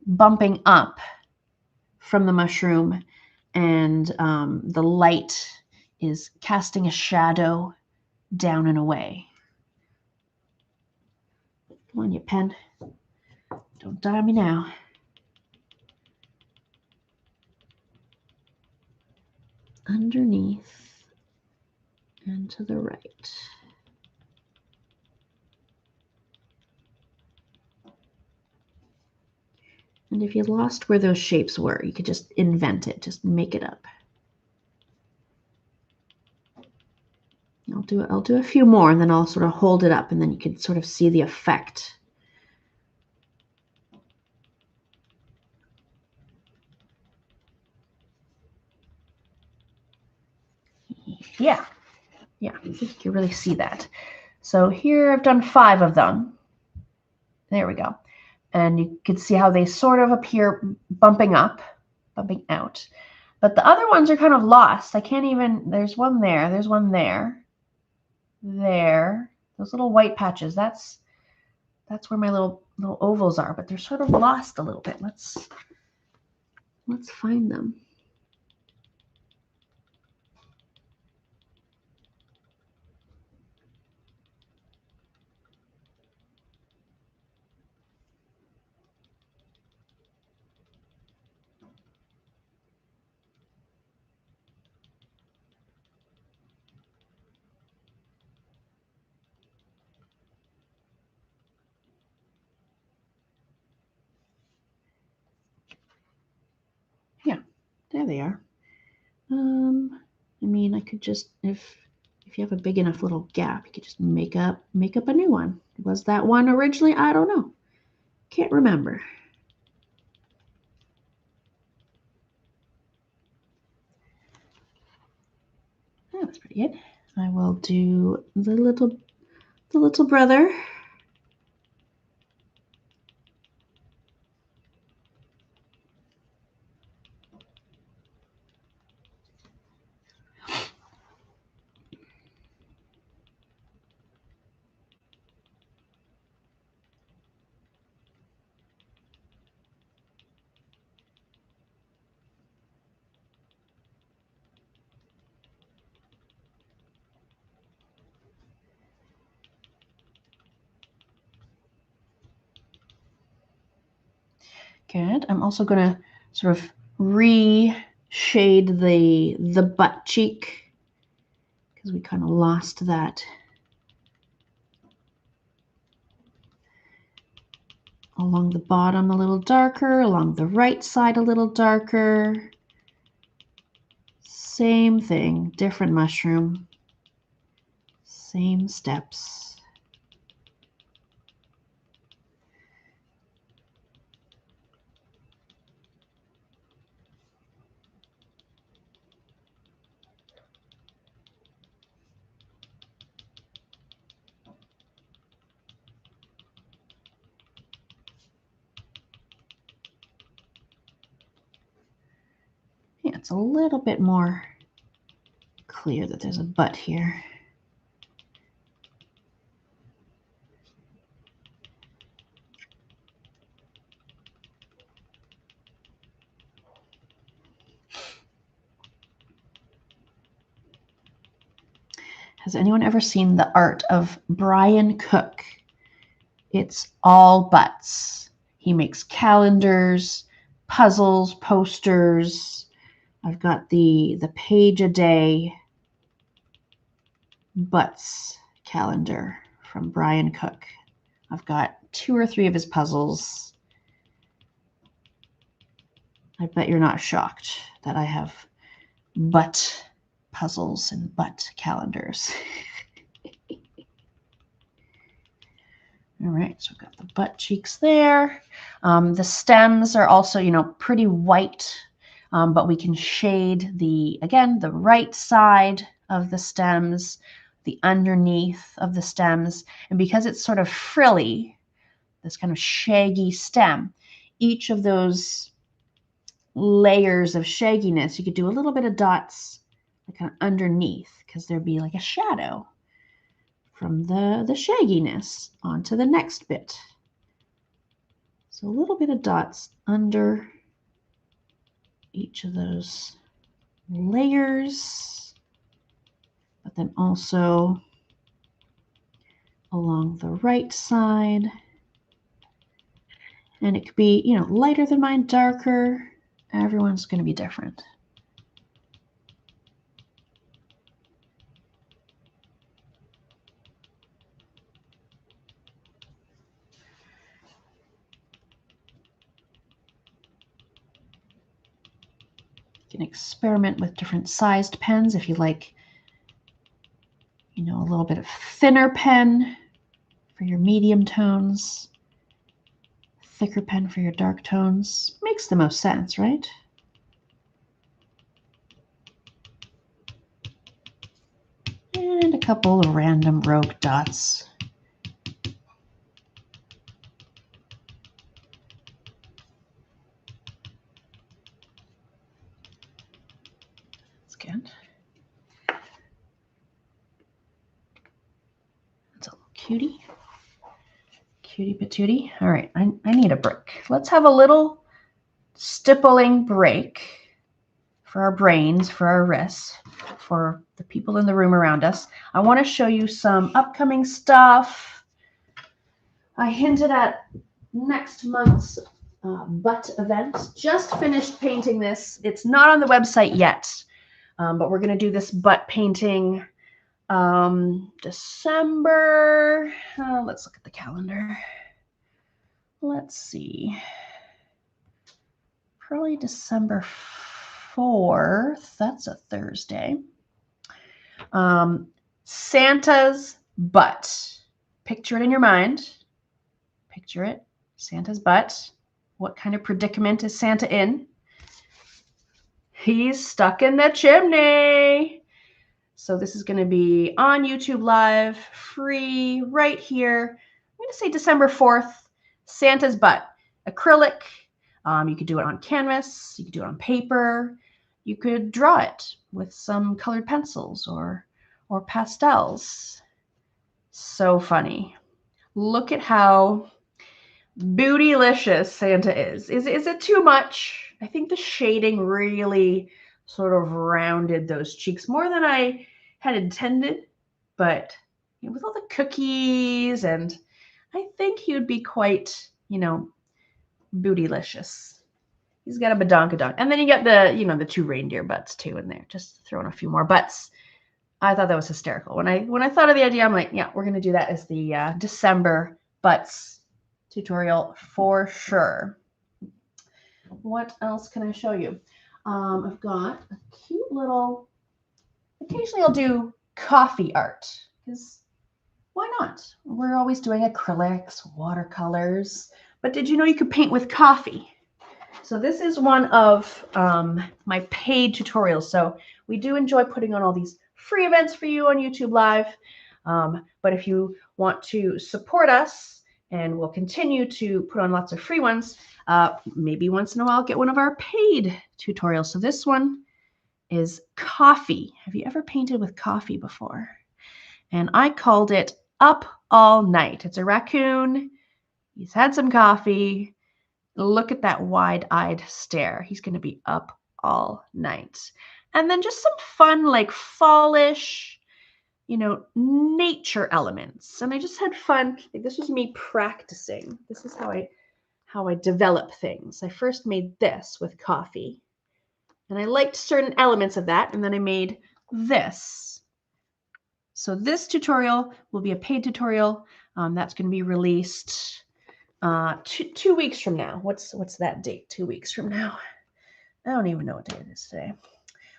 bumping up from the mushroom, and the light is casting a shadow down and away. Come on, you pen. Don't die on me now. Underneath and to the right. And if you lost where those shapes were, you could just invent it, just make it up. I'll do a few more, and then I'll sort of hold it up, and then you can sort of see the effect. Yeah, I think you can really see that. So here I've done 5 of them. There we go. And you can see how they sort of appear bumping up, bumping out. But the other ones are kind of lost. I can't even, there's one there, there's one there, there. Those little white patches, that's where my little ovals are, but they're sort of lost a little bit. Let's find them. Yeah, there they are. I mean, I could just, if you have a big enough little gap, you could just make up a new one. Was that one originally? I don't know. Can't remember. Oh, that's pretty good. I will do the little brother. Good. I'm also going to sort of re-shade the butt cheek because we kind of lost that. Along the bottom a little darker, along the right side a little darker. Same thing, different mushroom, same steps. Yeah, it's a little bit more clear that there's a butt here. Has anyone ever seen the art of Brian Cook? It's all butts. He makes calendars, puzzles, posters. I've got the page a day butts calendar from Brian Cook. I've got 2 or 3 of his puzzles. I bet you're not shocked that I have butt puzzles and butt calendars. All right, so we've got the butt cheeks there. The stems are also, you know, pretty white, but we can shade again, the right side of the stems, the underneath of the stems. And because it's sort of frilly, this kind of shaggy stem, each of those layers of shagginess, you could do a little bit of dots like kind of underneath, because there'd be like a shadow from the shagginess onto the next bit. So a little bit of dots under each of those layers, but then also along the right side. And it could be, you know, lighter than mine, darker. Everyone's going to be different. You can experiment with different sized pens if you like, you know, a little bit of thinner pen for your medium tones, thicker pen for your dark tones. Makes the most sense, right? And a couple of random rogue dots. That's good. That's a little cutie. Cutie patootie. All right, I need a break. Let's have a little stippling break for our brains, for our wrists, for the people in the room around us. I want to show you some upcoming stuff. I hinted at next month's butt event. Just finished painting this. It's not on the website yet, but we're going to do this butt painting December. Let's look at the calendar. Let's see. Probably December 4th. That's a Thursday. Santa's butt. Picture it in your mind. Picture it. Santa's butt. What kind of predicament is Santa in? He's stuck in the chimney. So this is going to be on YouTube Live, free, right here. I'm going to say December 4th, Santa's butt. Acrylic. You could do it on canvas. You could do it on paper. You could draw it with some colored pencils or pastels. So funny. Look at how bootylicious Santa is. Is it too much? I think the shading really sort of rounded those cheeks more than I had intended, but you know, with all the cookies, and I think he would be quite, you know, bootylicious. He's got a badonkadonk. And then you get the, you know, the two reindeer butts too in there, just throwing a few more butts. I thought that was hysterical. When I thought of the idea, I'm like, yeah, we're going to do that as the December butts tutorial for sure. What else can I show you? I've got a cute little, occasionally I'll do coffee art, because why not? We're always doing acrylics, watercolors, but did you know you could paint with coffee? So this is one of my paid tutorials. So we do enjoy putting on all these free events for you on YouTube Live. But if you want to support us, and we'll continue to put on lots of free ones, maybe once in a while get one of our paid tutorials. So this one is coffee. Have you ever painted with coffee before? And I called it Up All Night. It's a raccoon. He's had some coffee. Look at that wide-eyed stare. He's going to be up all night. And then just some fun, like fallish, you know, nature elements. And I just had fun. Like, this was me practicing. This is how I develop things. I first made this with coffee, and I liked certain elements of that. And then I made this. So this tutorial will be a paid tutorial. That's going to be released 2 weeks from now. What's that date? 2 weeks from now. I don't even know what day it is today.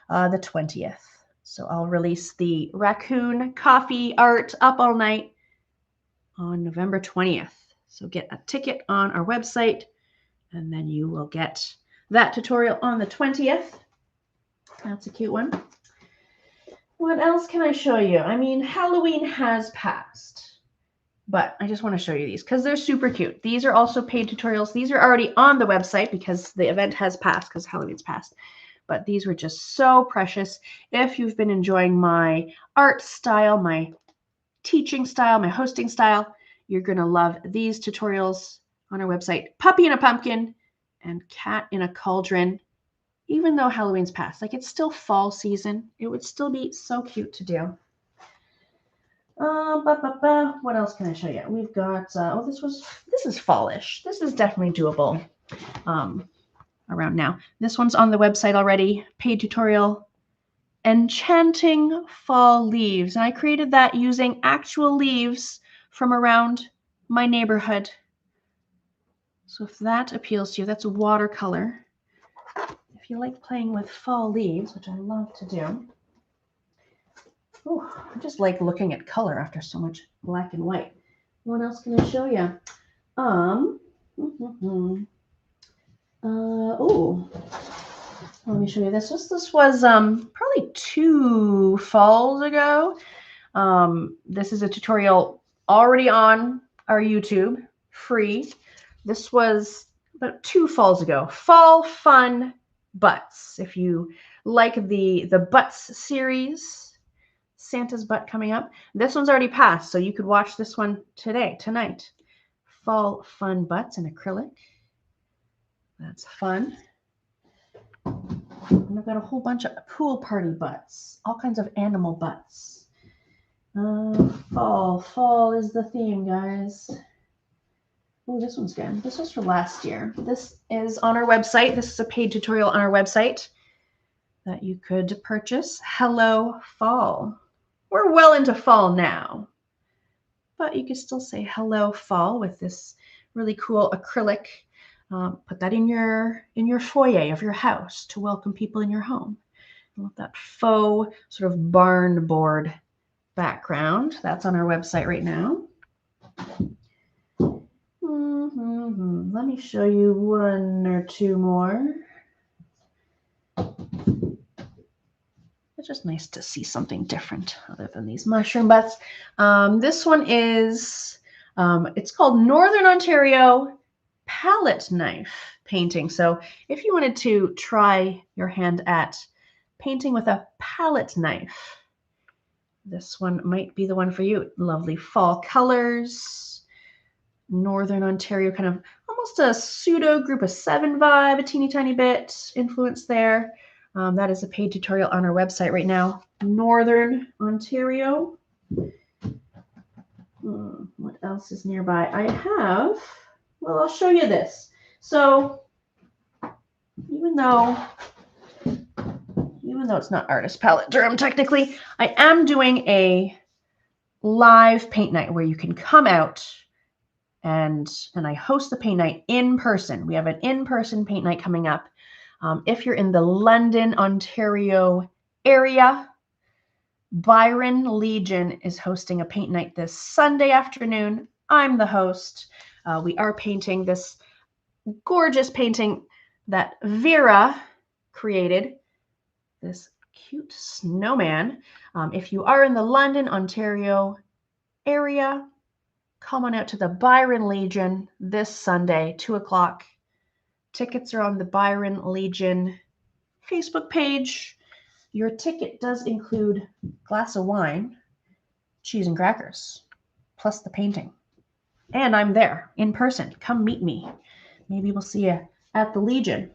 The 20th. So I'll release the raccoon coffee art up all night on November 20th. So get a ticket on our website, and then you will get that tutorial on the 20th. That's a cute one. What else can I show you? I mean, Halloween has passed, but I just want to show you these because they're super cute. These are also paid tutorials. These are already on the website because the event has passed because Halloween's passed. But these were just so precious. If you've been enjoying my art style, my teaching style, my hosting style, you're going to love these tutorials on our website. Puppy in a pumpkin and cat in a cauldron. Even though Halloween's passed, like it's still fall season, it would still be so cute to do. What else can I show you? We've got, this is fallish. This is definitely doable around now. This one's on the website already, paid tutorial, enchanting fall leaves. And I created that using actual leaves from around my neighborhood. So if that appeals to you, that's watercolor. If you like playing with fall leaves, which I love to do. Oh, I just like looking at color after so much black and white. What else can I show you? Let me show you this. This was probably 2 falls ago. This is a tutorial already on our YouTube, free. This was about 2 falls ago. Fall Fun Butts. If you like the Butts series, Santa's butt coming up. This one's already passed, so you could watch this one tonight. Fall Fun Butts in acrylic. That's fun. And I've got a whole bunch of pool party butts, all kinds of animal butts. Fall is the theme, guys. Oh, this one's good. This was for last year. This is on our website. This is a paid tutorial on our website that you could purchase. Hello, fall. We're well into fall now, but you could still say hello, fall with this really cool acrylic. Put that in your foyer of your house to welcome people in your home. I love that faux sort of barn board background. That's on our website right now. Let me show you 1 or 2 more. It's just nice to see something different other than these mushroom butts. This one is, it's called Northern Ontario palette knife painting. So if you wanted to try your hand at painting with a palette knife, this one might be the one for you. Lovely fall colors, Northern Ontario, kind of almost a pseudo group of 7 vibe, a teeny tiny bit influence there. That is a paid tutorial on our website right now. Northern Ontario. What else is nearby? I have, well, I'll show you this. So even though it's not Artist Palette Durham technically, I am doing a live paint night where you can come out and I host the paint night in person. We have an in-person paint night coming up. If you're in the London, Ontario area, Byron Legion is hosting a paint night this Sunday afternoon. I'm the host. We are painting this gorgeous painting that Vera created, this cute snowman. If you are in the London, Ontario area, come on out to the Byron Legion this Sunday, 2 o'clock. Tickets are on the Byron Legion Facebook page. Your ticket does include a glass of wine, cheese and crackers, plus the painting. And I'm there in person. Come meet me. Maybe we'll see you at the Legion.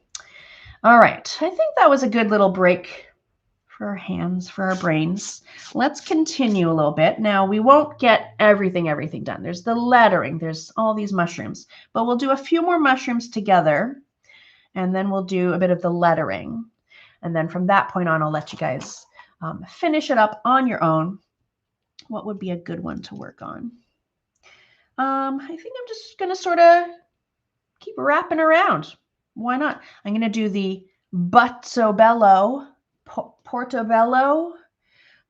All right. I think that was a good little break for our hands, for our brains. Let's continue a little bit. Now, we won't get everything done. There's the lettering. There's all these mushrooms. But we'll do a few more mushrooms together, and then we'll do a bit of the lettering. And then from that point on, I'll let you guys finish it up on your own. What would be a good one to work on? I think I'm just going to sort of keep wrapping around. Why not? I'm going to do the Portobello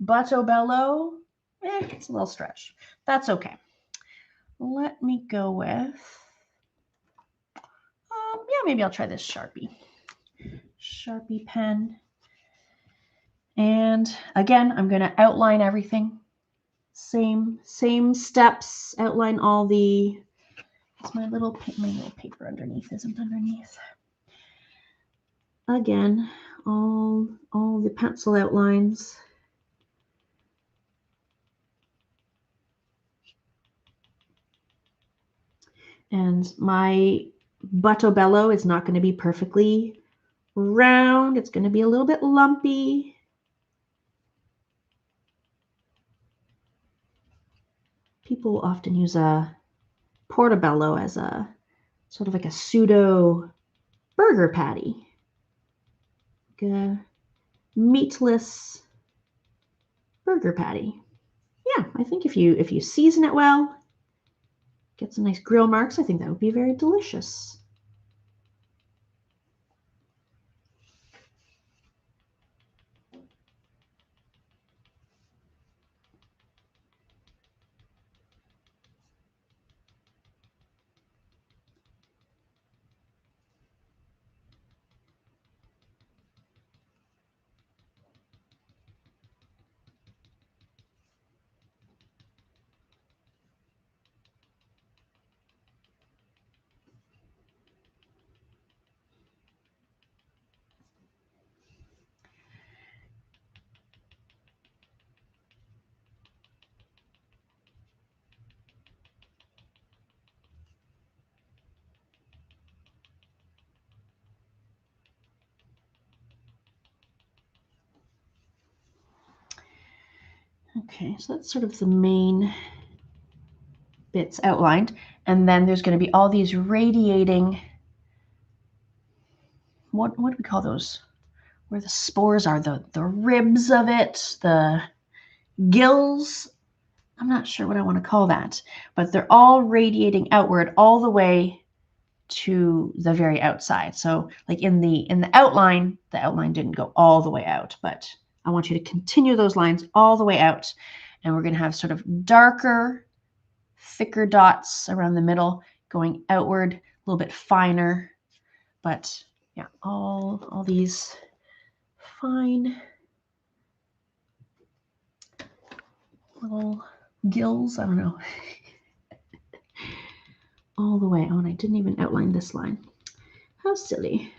Butto bello, it's a little stretch. That's okay. Let me go with, yeah, maybe I'll try this Sharpie pen. And again, I'm going to outline everything. Same steps, outline all the, my little paper underneath isn't underneath. Again, all the pencil outlines. And my Butto bello is not going to be perfectly round. It's going to be a little bit lumpy. People often use a portobello as a sort of like a pseudo burger patty. Like a meatless burger patty. Yeah, I think if you season it well, get some nice grill marks, I think that would be very delicious. Okay, so that's sort of the main bits outlined. And then there's going to be all these radiating, what do we call those? Where the spores are, the ribs of it, the gills. I'm not sure what I want to call that, but they're all radiating outward all the way to the very outside. So like in the outline, the outline didn't go all the way out, but I want you to continue those lines all the way out. And we're going to have sort of darker, thicker dots around the middle going outward, a little bit finer. But yeah, all these fine little gills, I don't know, all the way. Oh, and I didn't even outline this line. How silly.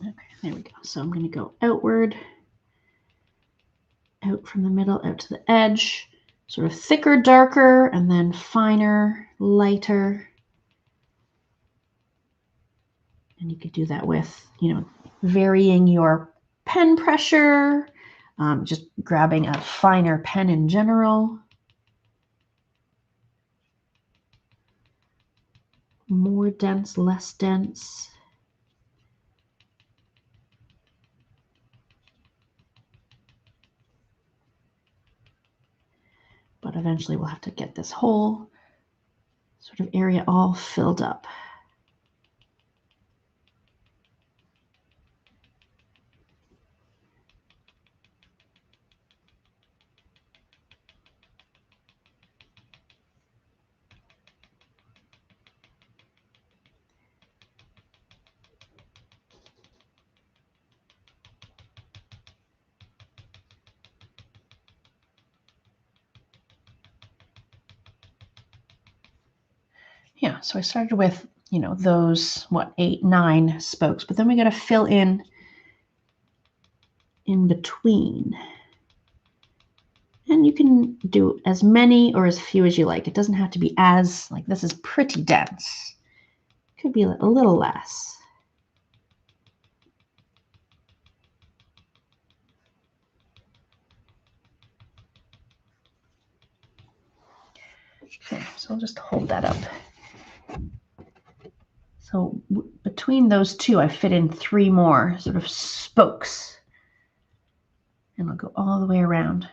Okay, there we go. So I'm going to go outward, out from the middle, out to the edge, sort of thicker, darker, and then finer, lighter. And you could do that with, varying your pen pressure, just grabbing a finer pen in general. More dense, less dense. But eventually we'll have to get this whole sort of area all filled up. Yeah, so I started with, those, 8, 9 spokes, but then we got to fill in between. And you can do as many or as few as you like. It doesn't have to be as, like this is pretty dense. It could be a little less. Okay, so I'll just hold that up So between those two, I fit in 3 more sort of spokes. And I'll go all the way around.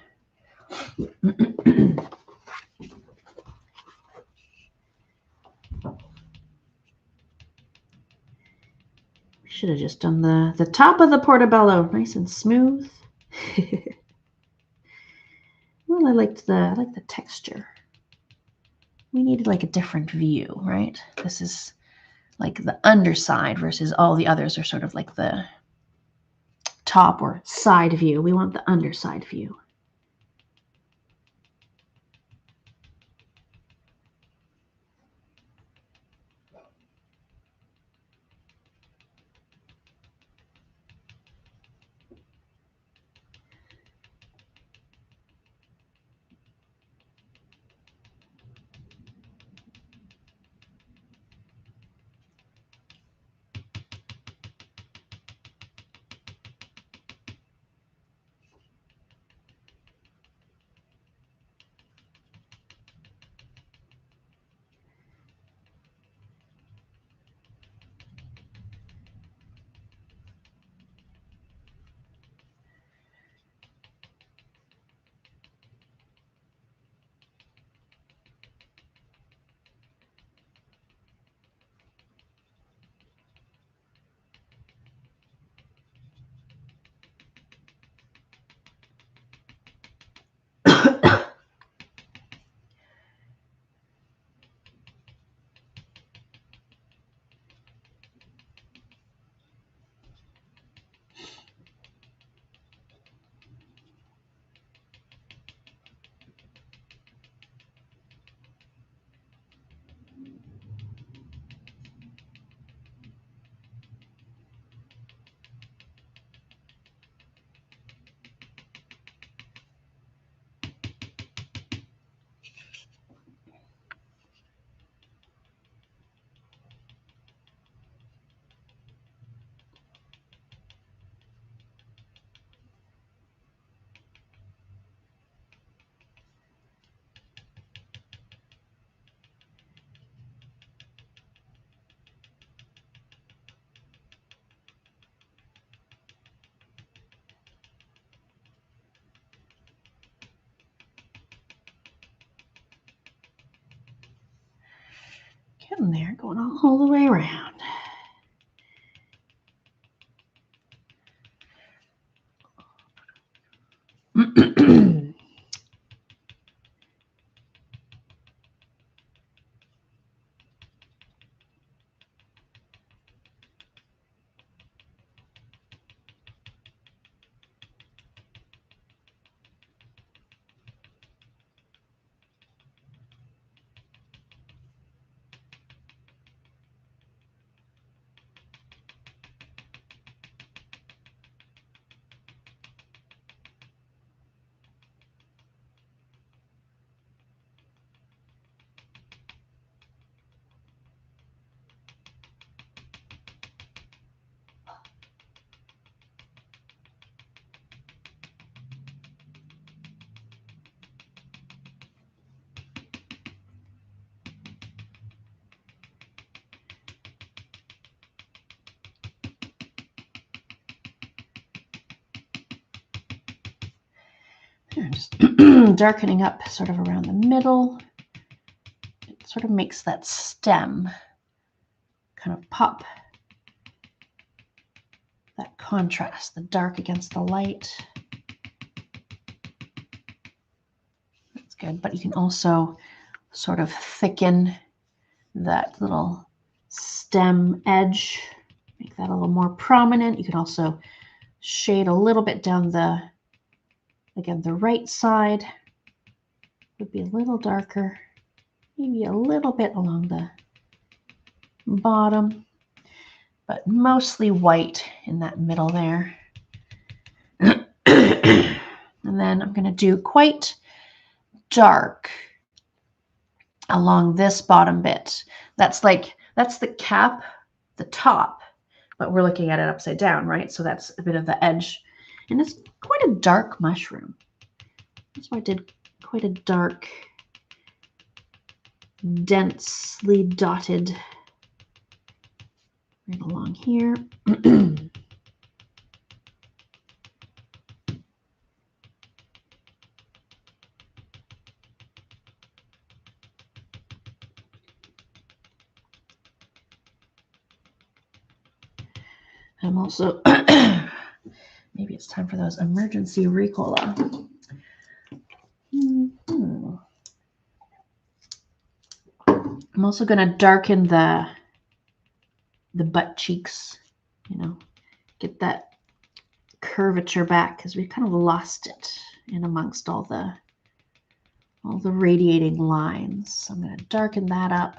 Should have just done the top of the portobello, nice and smooth. Well, I like the texture. We needed like a different view, right? This is like the underside versus all the others are sort of like the top or side view. We want the underside view. Getting there, going all the way around. I'm just darkening up sort of around the middle. It sort of makes that stem kind of pop. That contrast, the dark against the light. That's good, but you can also sort of thicken that little stem edge, make that a little more prominent. You can also shade a little bit down the, again, the right side would be a little darker, maybe a little bit along the bottom, but mostly white in that middle there. And then I'm going to do quite dark along this bottom bit. That's the cap, the top, but we're looking at it upside down, right? So that's a bit of the edge. And it's quite a dark mushroom. That's why I did quite a dark, densely dotted right along here. I'm also, maybe it's time for those emergency Ricola. I'm also going to darken the butt cheeks, you know, get that curvature back because we kind of lost it in amongst all the radiating lines. So I'm going to darken that up.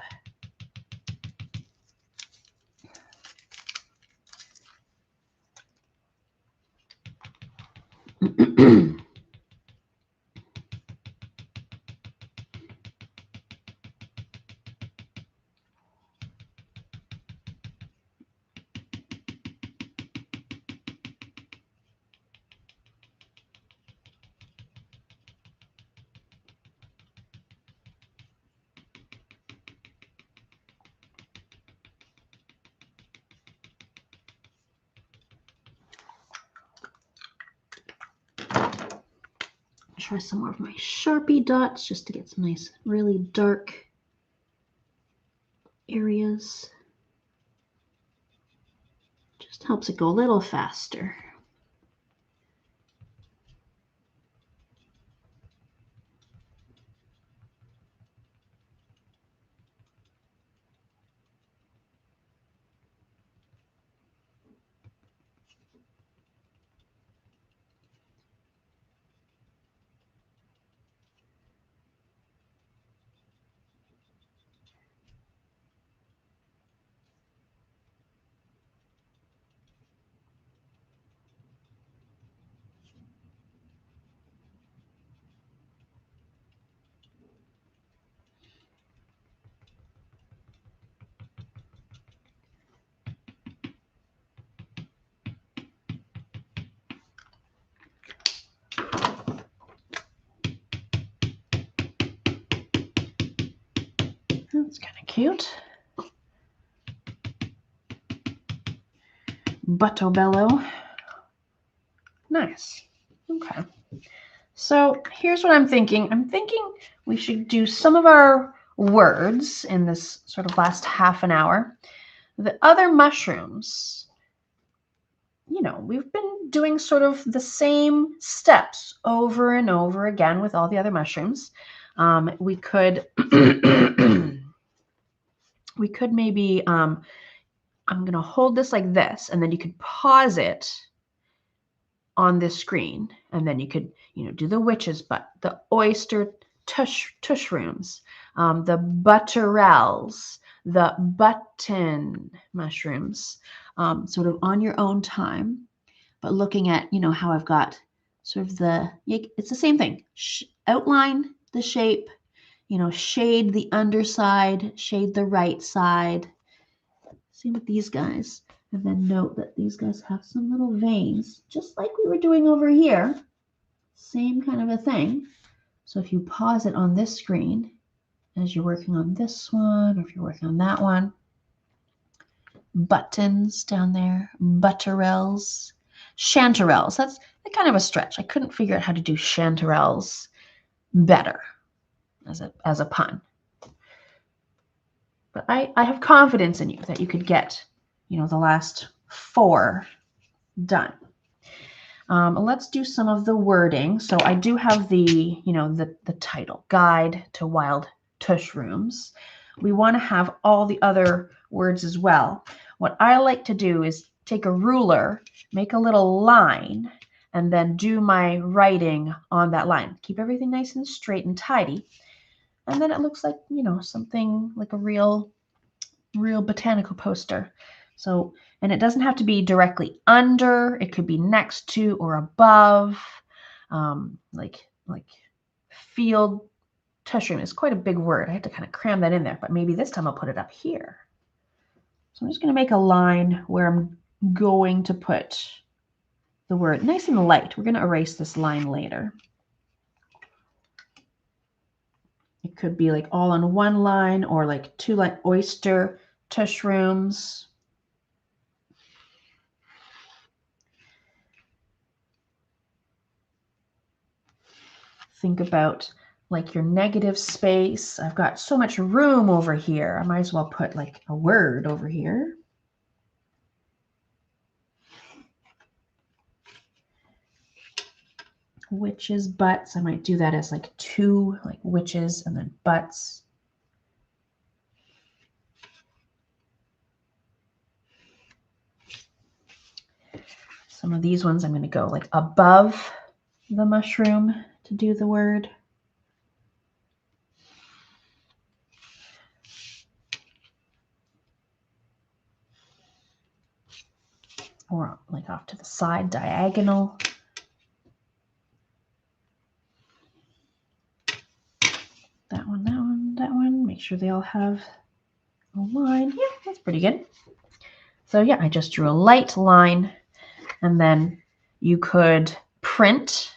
Try some more of my Sharpie dots just to get some nice, really dark areas. Just helps it go a little faster. That's kind of cute. Buttobello. Nice. Okay. So here's what I'm thinking. I'm thinking we should do some of our words in this sort of last half an hour. The other mushrooms, you know, we've been doing sort of the same steps over and over again with all the other mushrooms. We could we could maybe, I'm going to hold this like this, and then you could pause it on this screen, and then you could, you know, do the witch's butt, the oyster tushrooms, the butterels, the button mushrooms, sort of on your own time, but looking at, you know, how I've got sort of it's the same thing. Outline the shape, you know, shade the underside, shade the right side. Same with these guys. And then note that these guys have some little veins, just like we were doing over here. Same kind of a thing. So if you pause it on this screen, as you're working on this one, or if you're working on that one, buttons down there, butterels, chanterelles. That's kind of a stretch. I couldn't figure out how to do chanterelles better as a pun. But I have confidence in you that you could get, you know, the last 4 done. Let's do some of the wording. So I do have the, you know, the title, Guide to Wild Tushrooms. We want to have all the other words as well. What I like to do is take a ruler, make a little line, and then do my writing on that line. Keep everything nice and straight and tidy. And then it looks like, you know, something like a real botanical poster. So, and it doesn't have to be directly under, it could be next to or above, like field tushroom is quite a big word. I had to kind of cram that in there, but maybe this time I'll put it up here. So I'm just going to make a line where I'm going to put the word nice and light. We're going to erase this line later. It could be like all on one line or like 2 line oyster tushrooms. think about like your negative space. I've got so much room over here. I might as well put like a word over here. Witches, butts. I might do that as like two, like witches and then butts. Some of these ones I'm going to go like above the mushroom to do the word. Or like off to the side, diagonal. That one, that one, that one. Make sure they all have a line. Yeah, that's pretty good. So yeah, I just drew a light line, and then you could print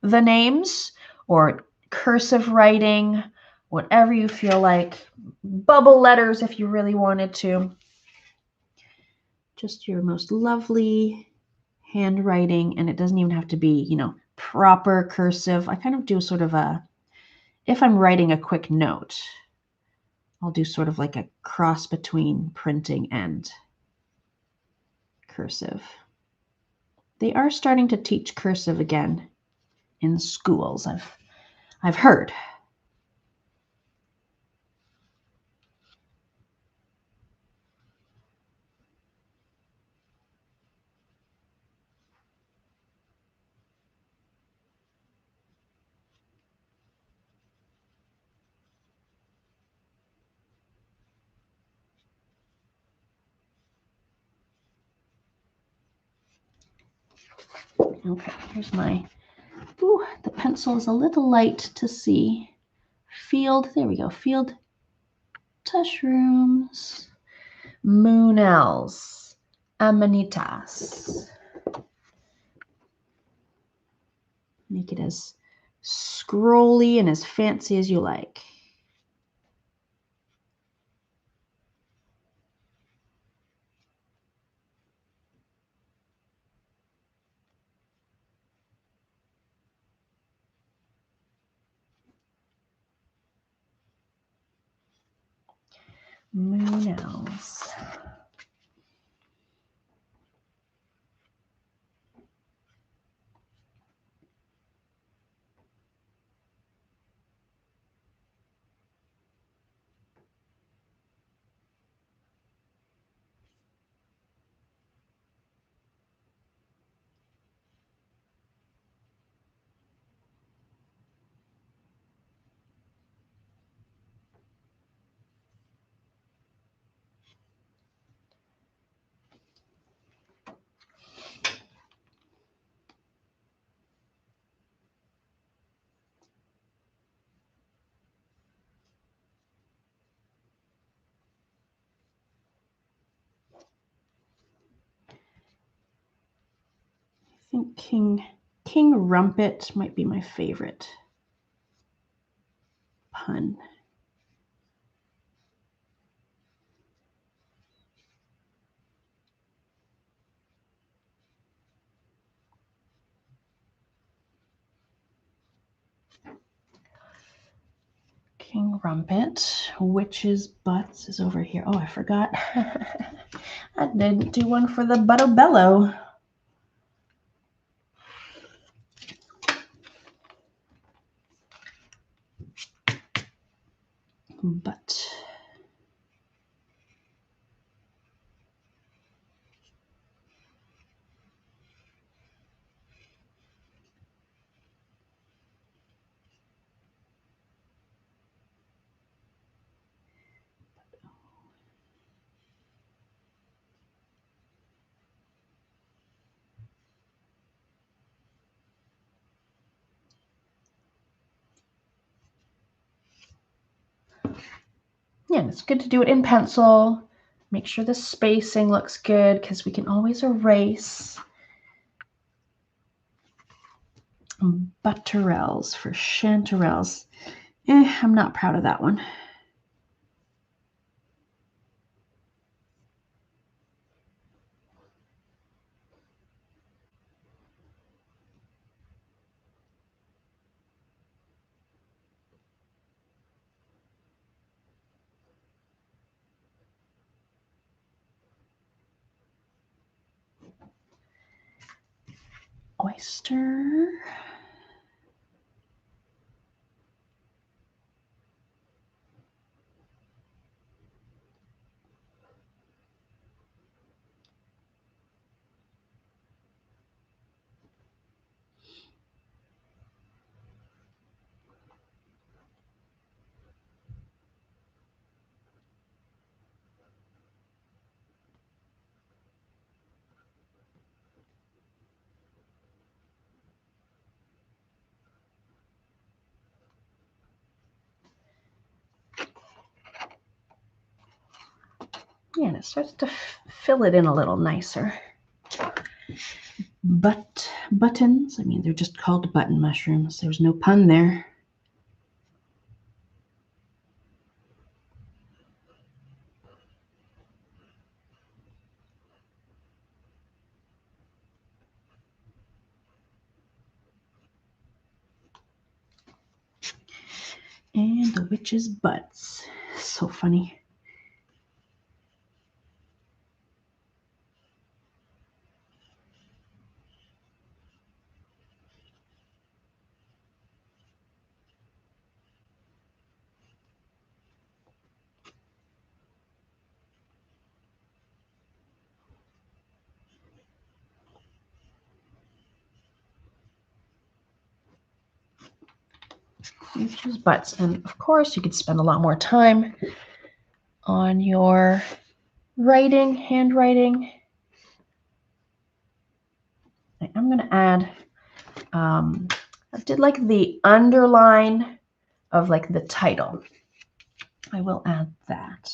the names or cursive writing, whatever you feel like. Bubble letters if you really wanted to. Just your most lovely handwriting, and it doesn't even have to be, you know, proper cursive. I kind of do sort of a, if I'm writing a quick note, I'll do sort of like a cross between printing and cursive. They are starting to teach cursive again in schools, I've heard. Okay, here's my, ooh, the pencil is a little light to see. Field, there we go, field mushrooms, moonels, amanitas. Make it as scrolly and as fancy as you like. Moonels. I think King Rumpet might be my favorite pun. King Rumpet, Witch's Butts is over here. Oh, I forgot. I didn't do one for the Buttobello. But yeah, it's good to do it in pencil. Make sure the spacing looks good because we can always erase. Butterelles for chanterelles. I'm not proud of that one. oyster. Yeah, and it starts to fill it in a little nicer. But buttons, I mean, they're just called button mushrooms. There's no pun there. And the witch's butts. So funny. Witch's butts. And of course, you could spend a lot more time on your writing, handwriting. I'm going to add, I did like the underline of like the title. I will add that.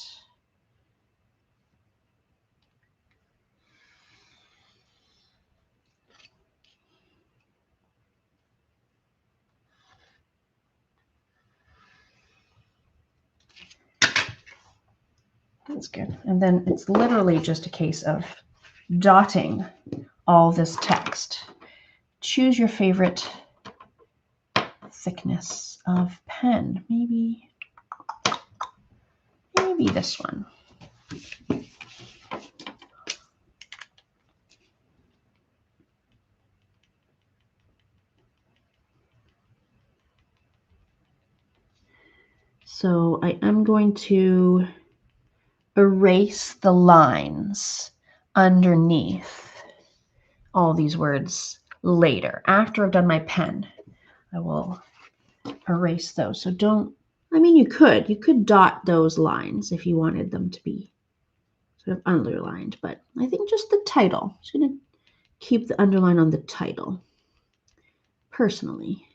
That's good. And then it's literally just a case of dotting all this text. Choose your favorite thickness of pen. Maybe this one. So I am going to erase the lines underneath all these words later. After I've done my pen, I will erase those. So don't, I mean, you could dot those lines if you wanted them to be sort of underlined, but I think just the title. I'm just going to keep the underline on the title, personally.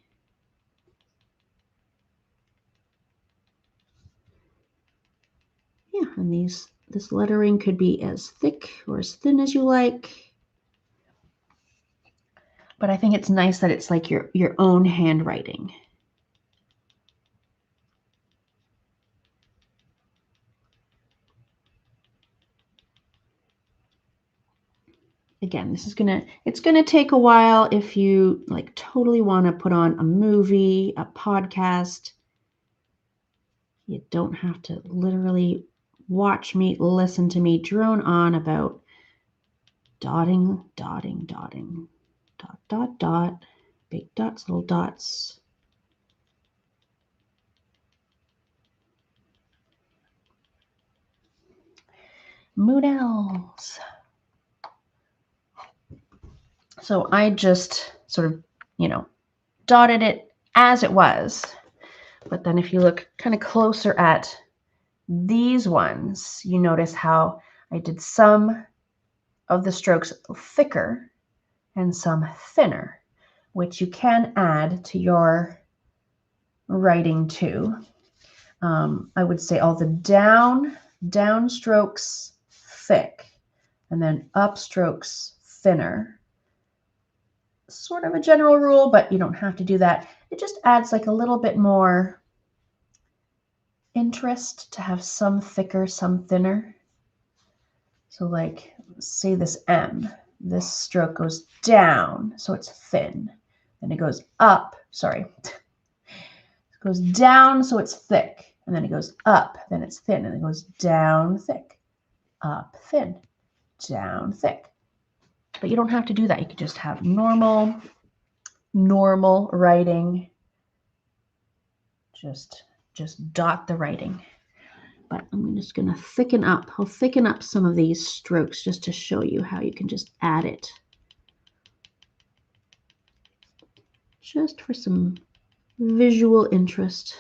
Yeah, and this lettering could be as thick or as thin as you like. But I think it's nice that it's like your own handwriting. Again, it's gonna take a while if you like totally want to put on a movie, a podcast. You don't have to literally watch me, listen to me drone on about dotting, dotting, dotting, dot, dot, dot, big dots, little dots. Moodles. So I just sort of, dotted it as it was. But then if you look kind of closer at these ones, you notice how I did some of the strokes thicker and some thinner, which you can add to your writing too. I would say all the down strokes thick and then up strokes thinner. Sort of a general rule, but you don't have to do that. It just adds like a little bit more interest to have some thicker, some thinner. So like, say this M, this stroke goes down, so it's thin. Then it goes up, sorry. It goes down, so it's thick. And then it goes up, then it's thin. And it goes down, thick, up, thin, down, thick. But you don't have to do that. You could just have normal writing. Just dot the writing. But I'm just going to thicken up. I'll thicken up some of these strokes just to show you how you can just add it. Just for some visual interest.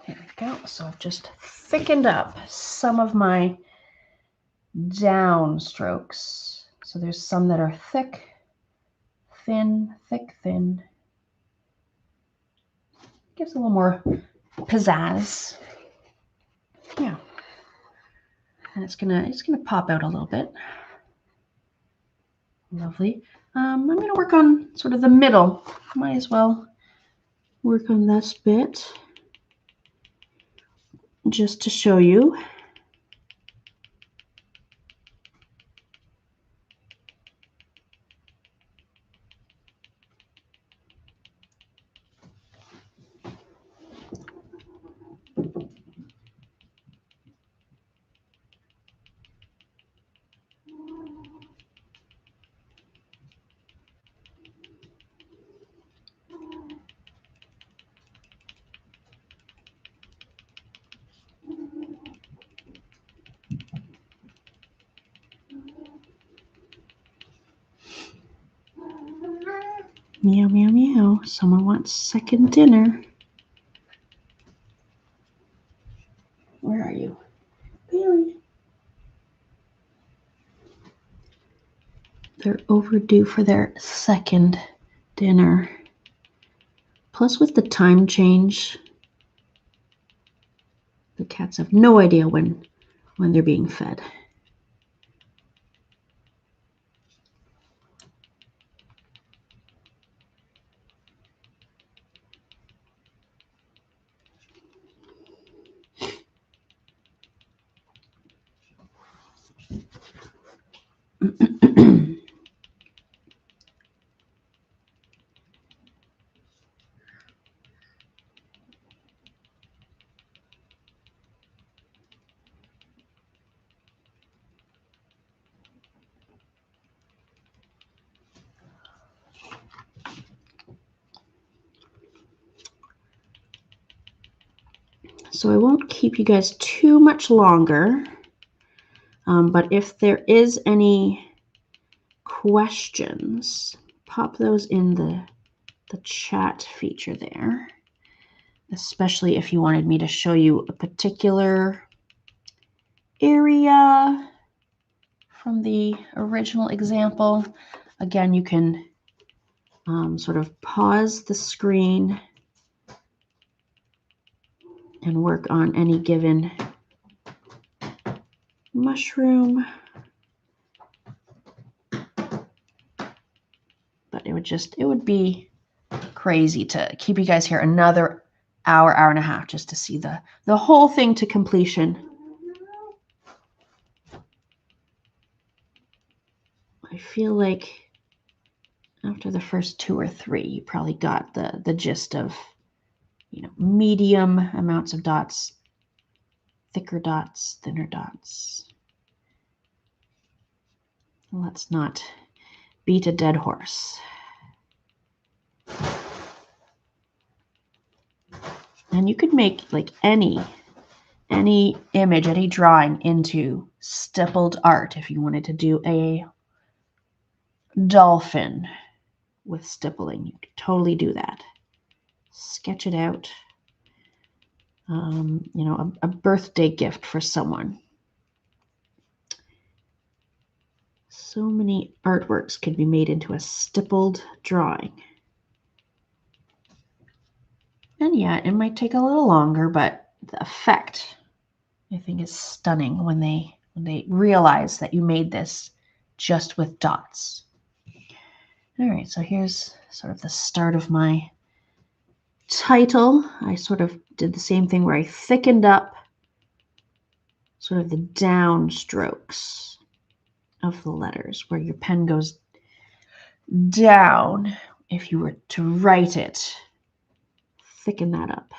There we go. So I've just thickened up some of my down strokes. So there's some that are thick, thin, thick, thin. Gives a little more pizzazz. Yeah. And it's gonna pop out a little bit. Lovely. I'm gonna work on sort of the middle. Might as well work on this bit just to show you. Meow, meow, meow. Someone wants second dinner. Where are you? Bailey. They're overdue for their second dinner. Plus, with the time change, the cats have no idea when they're being fed. So I won't keep you guys too much longer, but if there is any questions, pop those in the chat feature there, especially if you wanted me to show you a particular area from the original example. Again, you can sort of pause the screen and work on any given mushroom. But it would be crazy to keep you guys here another hour and a half just to see the whole thing to completion. I feel like after the first 2 or 3, you probably got the gist of, medium amounts of dots, thicker dots, thinner dots. Let's not beat a dead horse. And you could make like any image, any drawing into stippled art if you wanted to do a dolphin with stippling. You could totally do that. Sketch it out. You know, a birthday gift for someone. So many artworks could be made into a stippled drawing. And yeah, it might take a little longer, but the effect, I think, is stunning when they realize that you made this just with dots. All right, so here's sort of the start of my title. I sort of did the same thing where I thickened up sort of the down strokes of the letters, where your pen goes down if you were to write it. Thicken that up.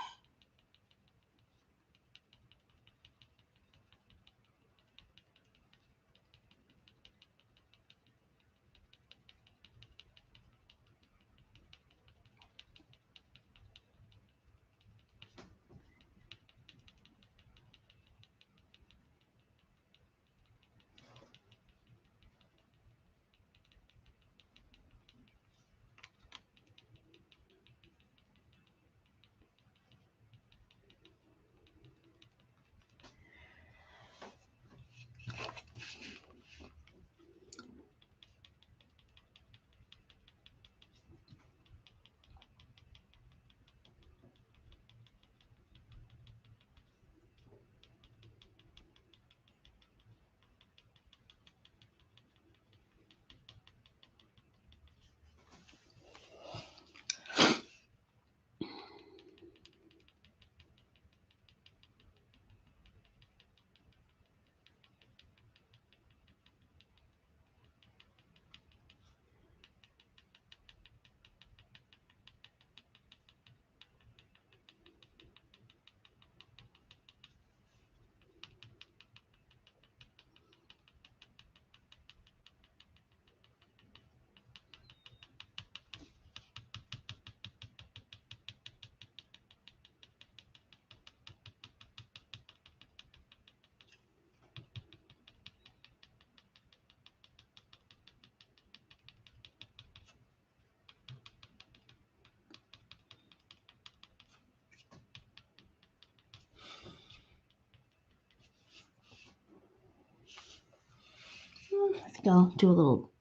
I think I'll do a little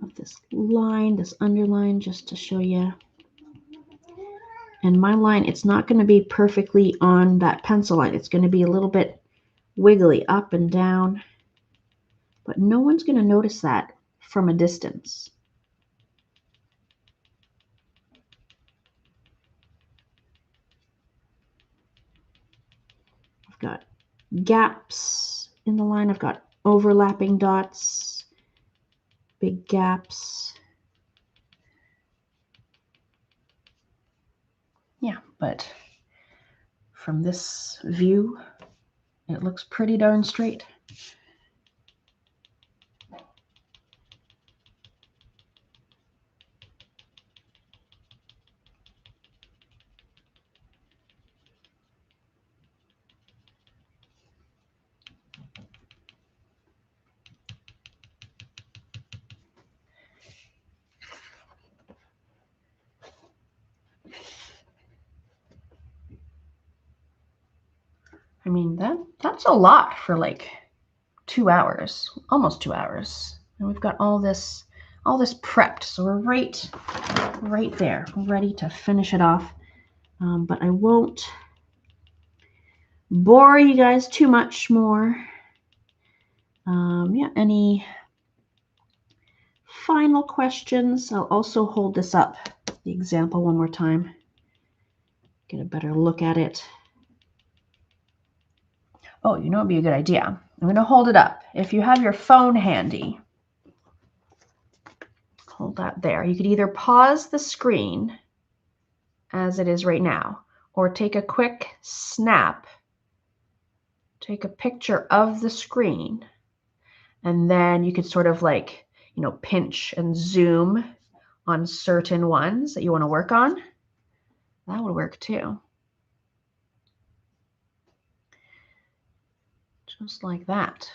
of this line, this underline, just to show you. And my line, it's not going to be perfectly on that pencil line. It's going to be a little bit wiggly up and down, but no one's going to notice that from a distance. I've got gaps in the line. I've got overlapping dots, big gaps. Yeah, but from this view, it looks pretty darn straight. I mean, that's a lot for like 2 hours, almost 2 hours. And we've got all this prepped. So we're right there, ready to finish it off. But I won't bore you guys too much more. Yeah, any final questions? I'll also hold this up, the example, one more time. Get a better look at it. Oh, you know what would be a good idea? I'm going to hold it up. If you have your phone handy, hold that there. You could either pause the screen as it is right now, or take a quick snap, take a picture of the screen, and then you could sort of like pinch and zoom on certain ones that you want to work on, that would work too. Just like that.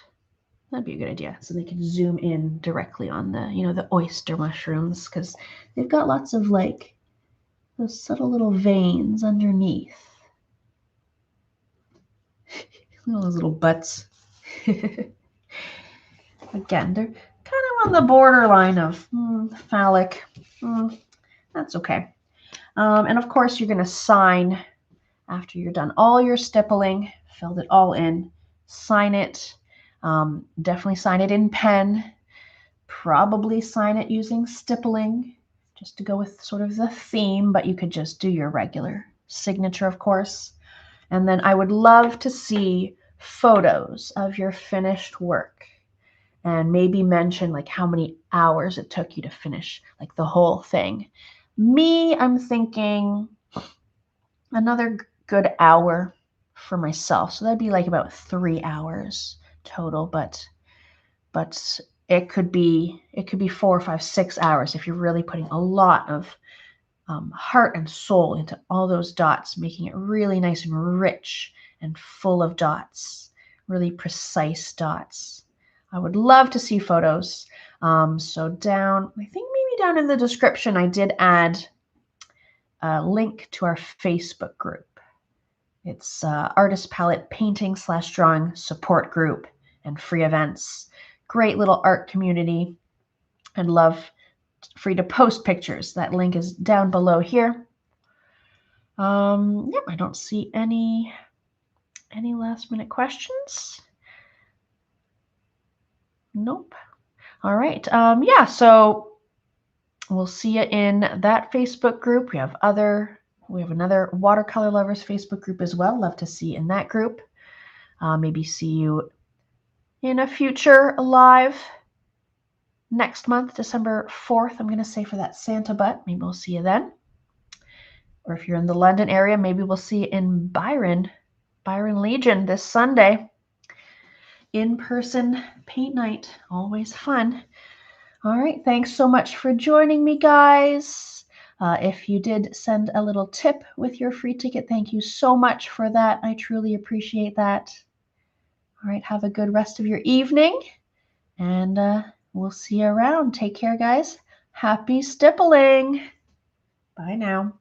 That'd be a good idea. So they can zoom in directly on the, the oyster mushrooms, because they've got lots of like those subtle little veins underneath. All those little butts. Again, they're kind of on the borderline of phallic. That's okay. And of course, you're going to sign after you're done all your stippling, filled it all in, sign it. Definitely sign it in pen. Probably sign it using stippling, just to go with sort of the theme, but you could just do your regular signature, of course. And then I would love to see photos of your finished work, and maybe mention like how many hours it took you to finish like the whole thing. Me, I'm thinking another good hour for myself. So that'd be like about 3 hours total, but it could be 4, 5, 6 hours if you're really putting a lot of heart and soul into all those dots, making it really nice and rich and full of dots, really precise dots. I would love to see photos. So down, I think maybe down in the description, I did add a link to our Facebook group. It's Artist Palette Painting / Drawing Support Group and free events. Great little art community. I'd love for you to post pictures. That link is down below here. Yep, I don't see any last minute questions. Nope. All right. Yeah, so we'll see you in that Facebook group. We have another Watercolor Lovers Facebook group as well. Love to see you in that group. Maybe see you in a future live next month, December 4th, I'm going to say, for that Santa butt. Maybe we'll see you then. Or if you're in the London area, maybe we'll see you in Byron Legion this Sunday. In-person paint night, always fun. All right, thanks so much for joining me, guys. If you did send a little tip with your free ticket, thank you so much for that. I truly appreciate that. All right, have a good rest of your evening, and we'll see you around. Take care, guys. Happy stippling. Bye now.